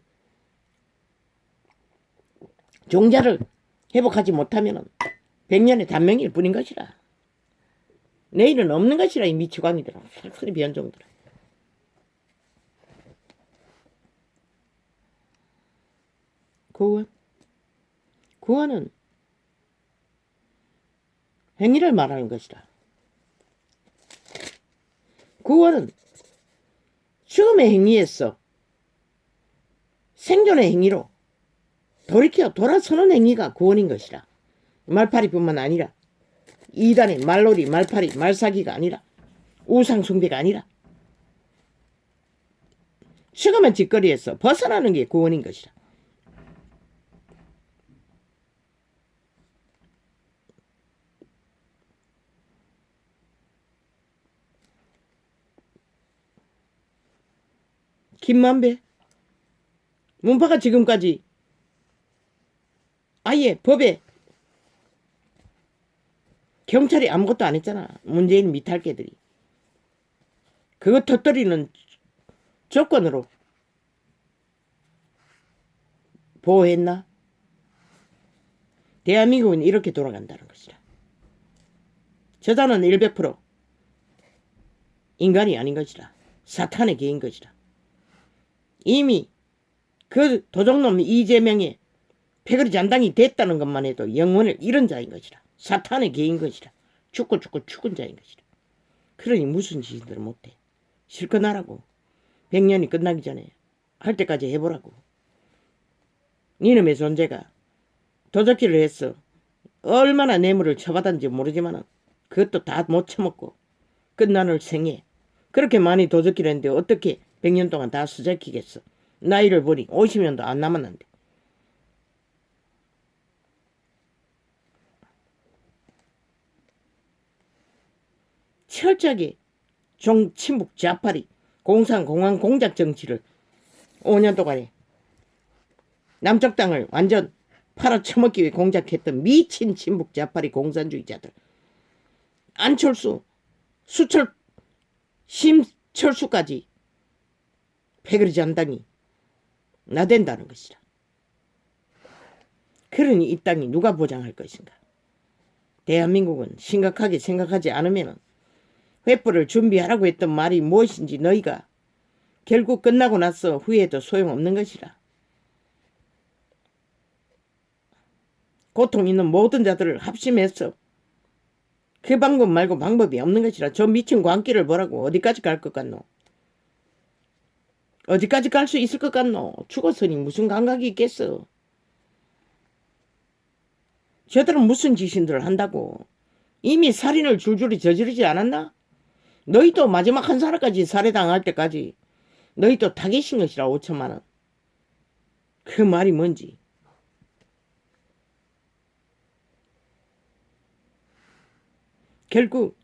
종자를 회복하지 못하면 100년의 단명일 뿐인 것이라. 내일은 없는 것이라, 이 미치광이들아. 살소리 변종들아. 구원은 행위를 말하는 것이라. 구원은 죽음의 행위에서 생존의 행위로 돌이켜 돌아서는 행위가 구원인 것이라. 말파리뿐만 아니라 이단의 말놀이, 말파리, 말사기가 아니라 우상숭배가 아니라 죽음의 짓거리에서 벗어나는 게 구원인 것이라. 김만배 문파가 지금까지 아예 법에, 경찰이 아무것도 안 했잖아. 문재인 미탈개들이. 그거 터뜨리는 조건으로 보호했나? 대한민국은 이렇게 돌아간다는 것이라. 저자는 100% 인간이 아닌 것이라. 사탄의 개인 것이라. 이미 그 도적놈 이재명의 패거리 잔당이 됐다는 것만 해도 영혼을 잃은 자인 것이라. 사탄의 개인 것이라. 죽고 죽은 자인 것이라. 그러니 무슨 짓을 못해. 실컷 하라고. 100년이 끝나기 전에 할 때까지 해보라고. 니놈의 존재가 도적질을 했어. 얼마나 뇌물을 쳐받았는지 모르지만 그것도 다 못 처먹고 끝나는 생에 그렇게 많이 도적질을 했는데 어떻게 100년 동안 다 수작히겠어. 나이를 보니 50년도 안 남았는데. 철저하게 종친북 좌파리 공산 공항 공작 정치를 5년 동안에 남쪽 땅을 완전 팔아쳐먹기 위해 공작했던 미친 친북 좌파리 공산주의자들. 안철수, 수철, 심철수까지 패거리 잔당이 나댄다는 것이라. 그러니 이 땅이 누가 보장할 것인가. 대한민국은 심각하게 생각하지 않으면 횃불을 준비하라고 했던 말이 무엇인지 너희가 결국 끝나고 나서 후회해도 소용없는 것이라. 고통 있는 모든 자들을 합심해서 그 방법 말고 방법이 없는 것이라. 저 미친 광기를 보라고. 어디까지 갈 것 같노? 어디까지 갈 수 있을 것 같노? 죽었으니 무슨 감각이 있겠어. 저들은 무슨 지신들을 한다고. 이미 살인을 줄줄이 저지르지 않았나? 너희도 마지막 한 사람까지 살해당할 때까지 너희도 타겟인 것이라. 5천만 원. 그 말이 뭔지. 결국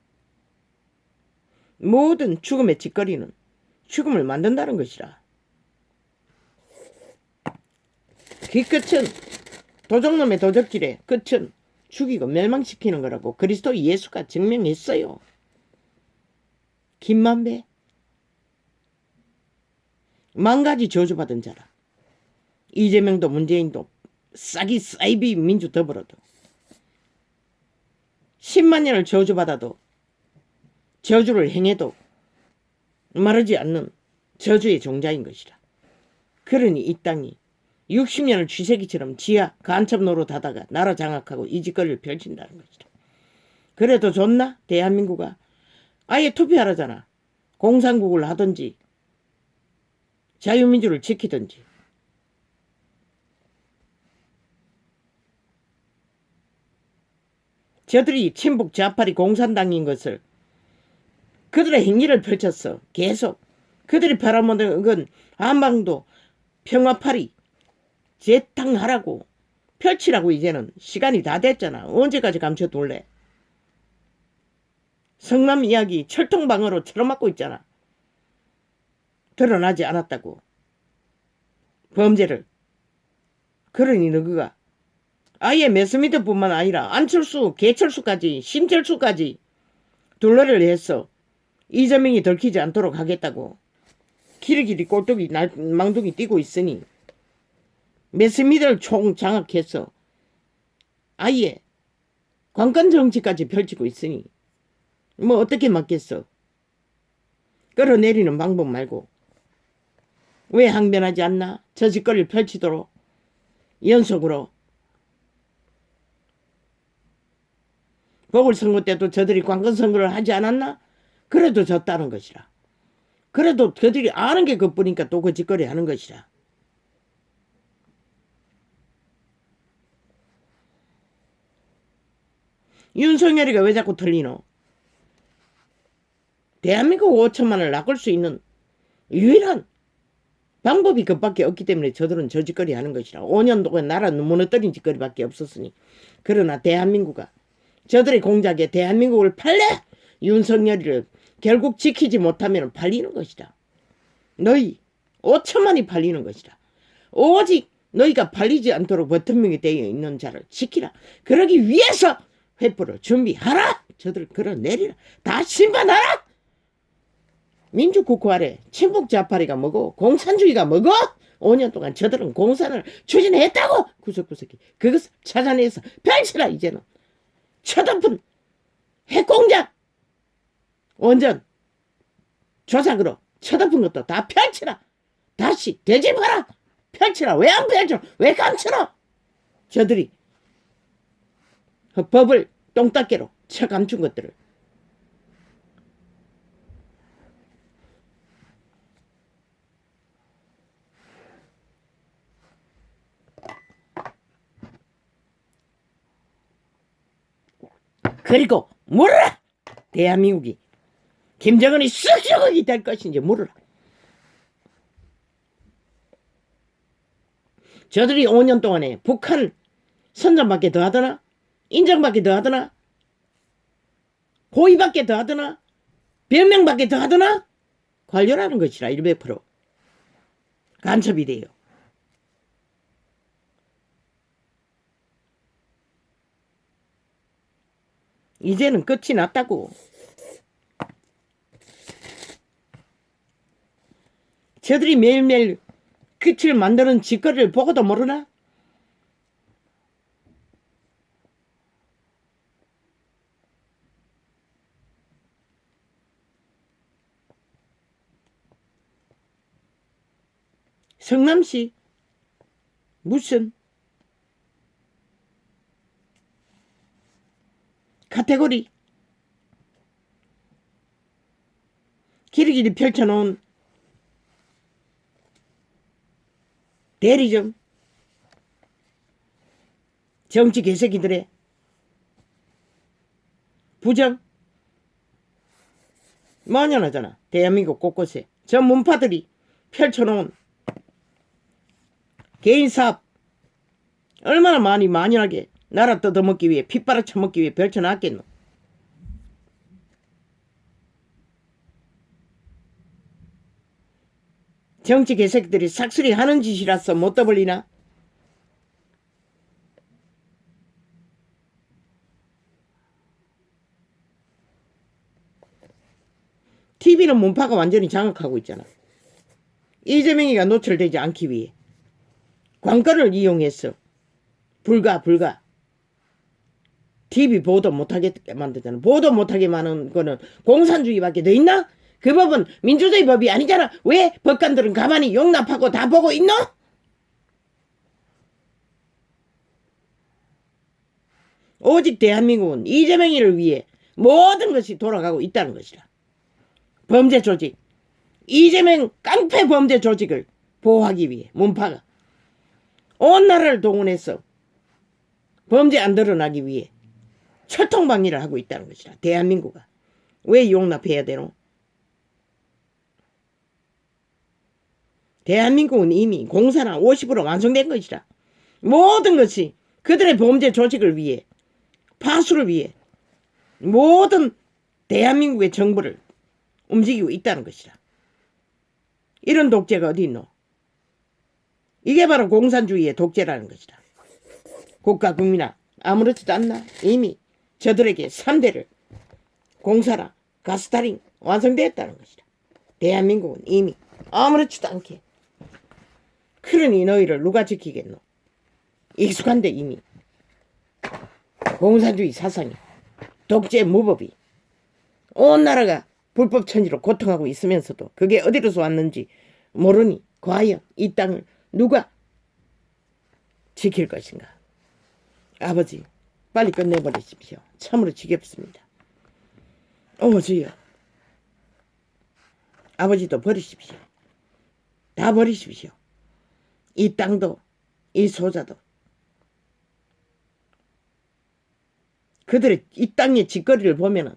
모든 죽음의 짓거리는 죽음을 만든다는 것이라. 그 끝은 도적놈의 도적질의 끝은 죽이고 멸망시키는 거라고 그리스도 예수가 증명했어요. 김만배 만가지 저주받은 자라. 이재명도 문재인도 싹이 사이비 민주 더불어도 10만 년을 저주받아도 저주를 행해도 마르지 않는 저주의 종자인 것이라. 그러니 이 땅이 60년을 쥐새끼처럼 지하 간첩 노릇하다가 나라 장악하고 이 짓거리를 펼친다는 것이라. 그래도 좋나? 대한민국아. 아예 투표하라잖아. 공산국을 하든지 자유민주를 지키든지. 저들이 친북 좌파리 공산당인 것을 그들의 행위를 펼쳤어. 계속 그들이 바라보는 건 한반도 평화파리 재탕하라고 펼치라고. 이제는 시간이 다 됐잖아. 언제까지 감춰둘래? 성남 이야기 철통방어로 틀어막고 있잖아. 드러나지 않았다고. 범죄를. 그러니 너가 아예 매스미드뿐만 아니라 안철수, 개철수까지, 심철수까지 둘러를 해서 이재명이 들키지 않도록 하겠다고 길이길이 꼴뚜기 망둥이 뛰고 있으니 매스미드를 총 장악해서 아예 관건 정치까지 펼치고 있으니 뭐 어떻게 맞겠어. 끌어내리는 방법 말고 왜 항변하지 않나? 저 짓거리를 펼치도록 연속으로. 보궐선거 때도 저들이 관건선거를 하지 않았나? 그래도 졌다는 것이라. 그래도 저들이 아는 게 그뿐이니까 또 그 짓거리 하는 것이라. 윤석열이가 왜 자꾸 틀리노? 대한민국 5천만을 낚을 수 있는 유일한 방법이 그밖에 없기 때문에 저들은 저 짓거리 하는 것이라. 5년 동안 나라 무너뜨린 짓거리밖에 없었으니. 그러나 대한민국아 저들의 공작에 대한민국을 팔래? 윤석열이를 결국 지키지 못하면 팔리는 것이다. 너희 5천만이 팔리는 것이다. 오직 너희가 팔리지 않도록 버튼명이 되어 있는 자를 지키라. 그러기 위해서 횃불을 준비하라. 저들을 끌어내리라. 다 심판하라. 민주국회 아래 친북 좌파리가 뭐고 공산주의가 뭐고 5년 동안 저들은 공산을 추진했다고. 구석구석이 그것을 찾아내서 펼치라. 이제는 첫엎은 핵공작 원전 조작으로 쳐덮은 것도 다 펼치라. 다시 되짚어라. 펼치라. 왜 안 펼쳐? 왜 감추노? 저들이 법을 똥닦개로 쳐 감춘 것들을 그리고 물어라. 대한민국이 김정은이 쑥쑥이 될 것인지 물어라. 저들이 5년 동안에 북한 선전받게 더 하더나? 인정받게 더 하더나? 고의받게 더 하더나? 변명받게 더 하더나? 관료라는 것이라 100% 간첩이 돼요. 이제는 끝이 났다고. 저들이 매일매일 끝을 만드는 짓거리를 보고도 모르나? 성남시 무슨 카테고리 길이길이 펼쳐놓은 대리점 정치 개새끼들의 부정 만연하잖아. 대한민국 곳곳에 저 문파들이 펼쳐놓은 개인사업 얼마나 많이 만연하게 나라 뜯어먹기 위해 핏바라 쳐먹기 위해 펼쳐놨겠노. 정치 개새끼들이 삭슬이 하는 짓이라서 못 떠벌리나? TV는 문파가 완전히 장악하고 있잖아. 이재명이가 노출되지 않기 위해 관건을 이용해서 불가 TV 보도 못하게 만들잖아. 보도 못하게 만든 거는 공산주의밖에 더 있나? 그 법은 민주주의 법이 아니잖아. 왜 법관들은 가만히 용납하고 다 보고 있노? 오직 대한민국은 이재명이를 위해 모든 것이 돌아가고 있다는 것이라. 범죄 조직, 이재명 깡패 범죄 조직을 보호하기 위해 문파가 온 나라를 동원해서 범죄 안 드러나기 위해 철통방위를 하고 있다는 것이라. 대한민국은 왜 용납해야 되노? 대한민국은 이미 공사나 50% 완성된 것이라. 모든 것이 그들의 범죄 조직을 위해 파수를 위해 모든 대한민국의 정부를 움직이고 있다는 것이라. 이런 독재가 어디 있노? 이게 바로 공산주의의 독재라는 것이라. 국가 국민아 아무렇지도 않나? 이미 저들에게 3대를 공사라 가스타링 완성되었다는 것이라. 대한민국은 이미 아무렇지도 않게. 그러니 너희를 누가 지키겠노? 익숙한데 이미 공산주의 사상이 독재 무법이 온 나라가 불법 천지로 고통하고 있으면서도 그게 어디로서 왔는지 모르니 과연 이 땅을 누가 지킬 것인가? 아버지 빨리 끝내버리십시오. 참으로 지겹습니다. 어머지요. 아버지도 버리십시오. 다 버리십시오. 이 땅도 이 소자도 그들의 이 땅의 짓거리를 보면은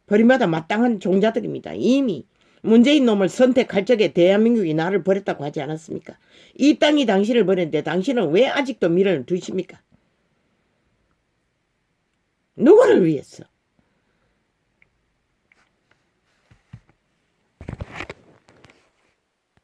버림받아 마땅한 종자들입니다. 이미 문재인 놈을 선택할 적에 대한민국이 나를 버렸다고 하지 않았습니까? 이 땅이 당신을 버렸는데 당신은 왜 아직도 미련을 두십니까? 누구를 위해서?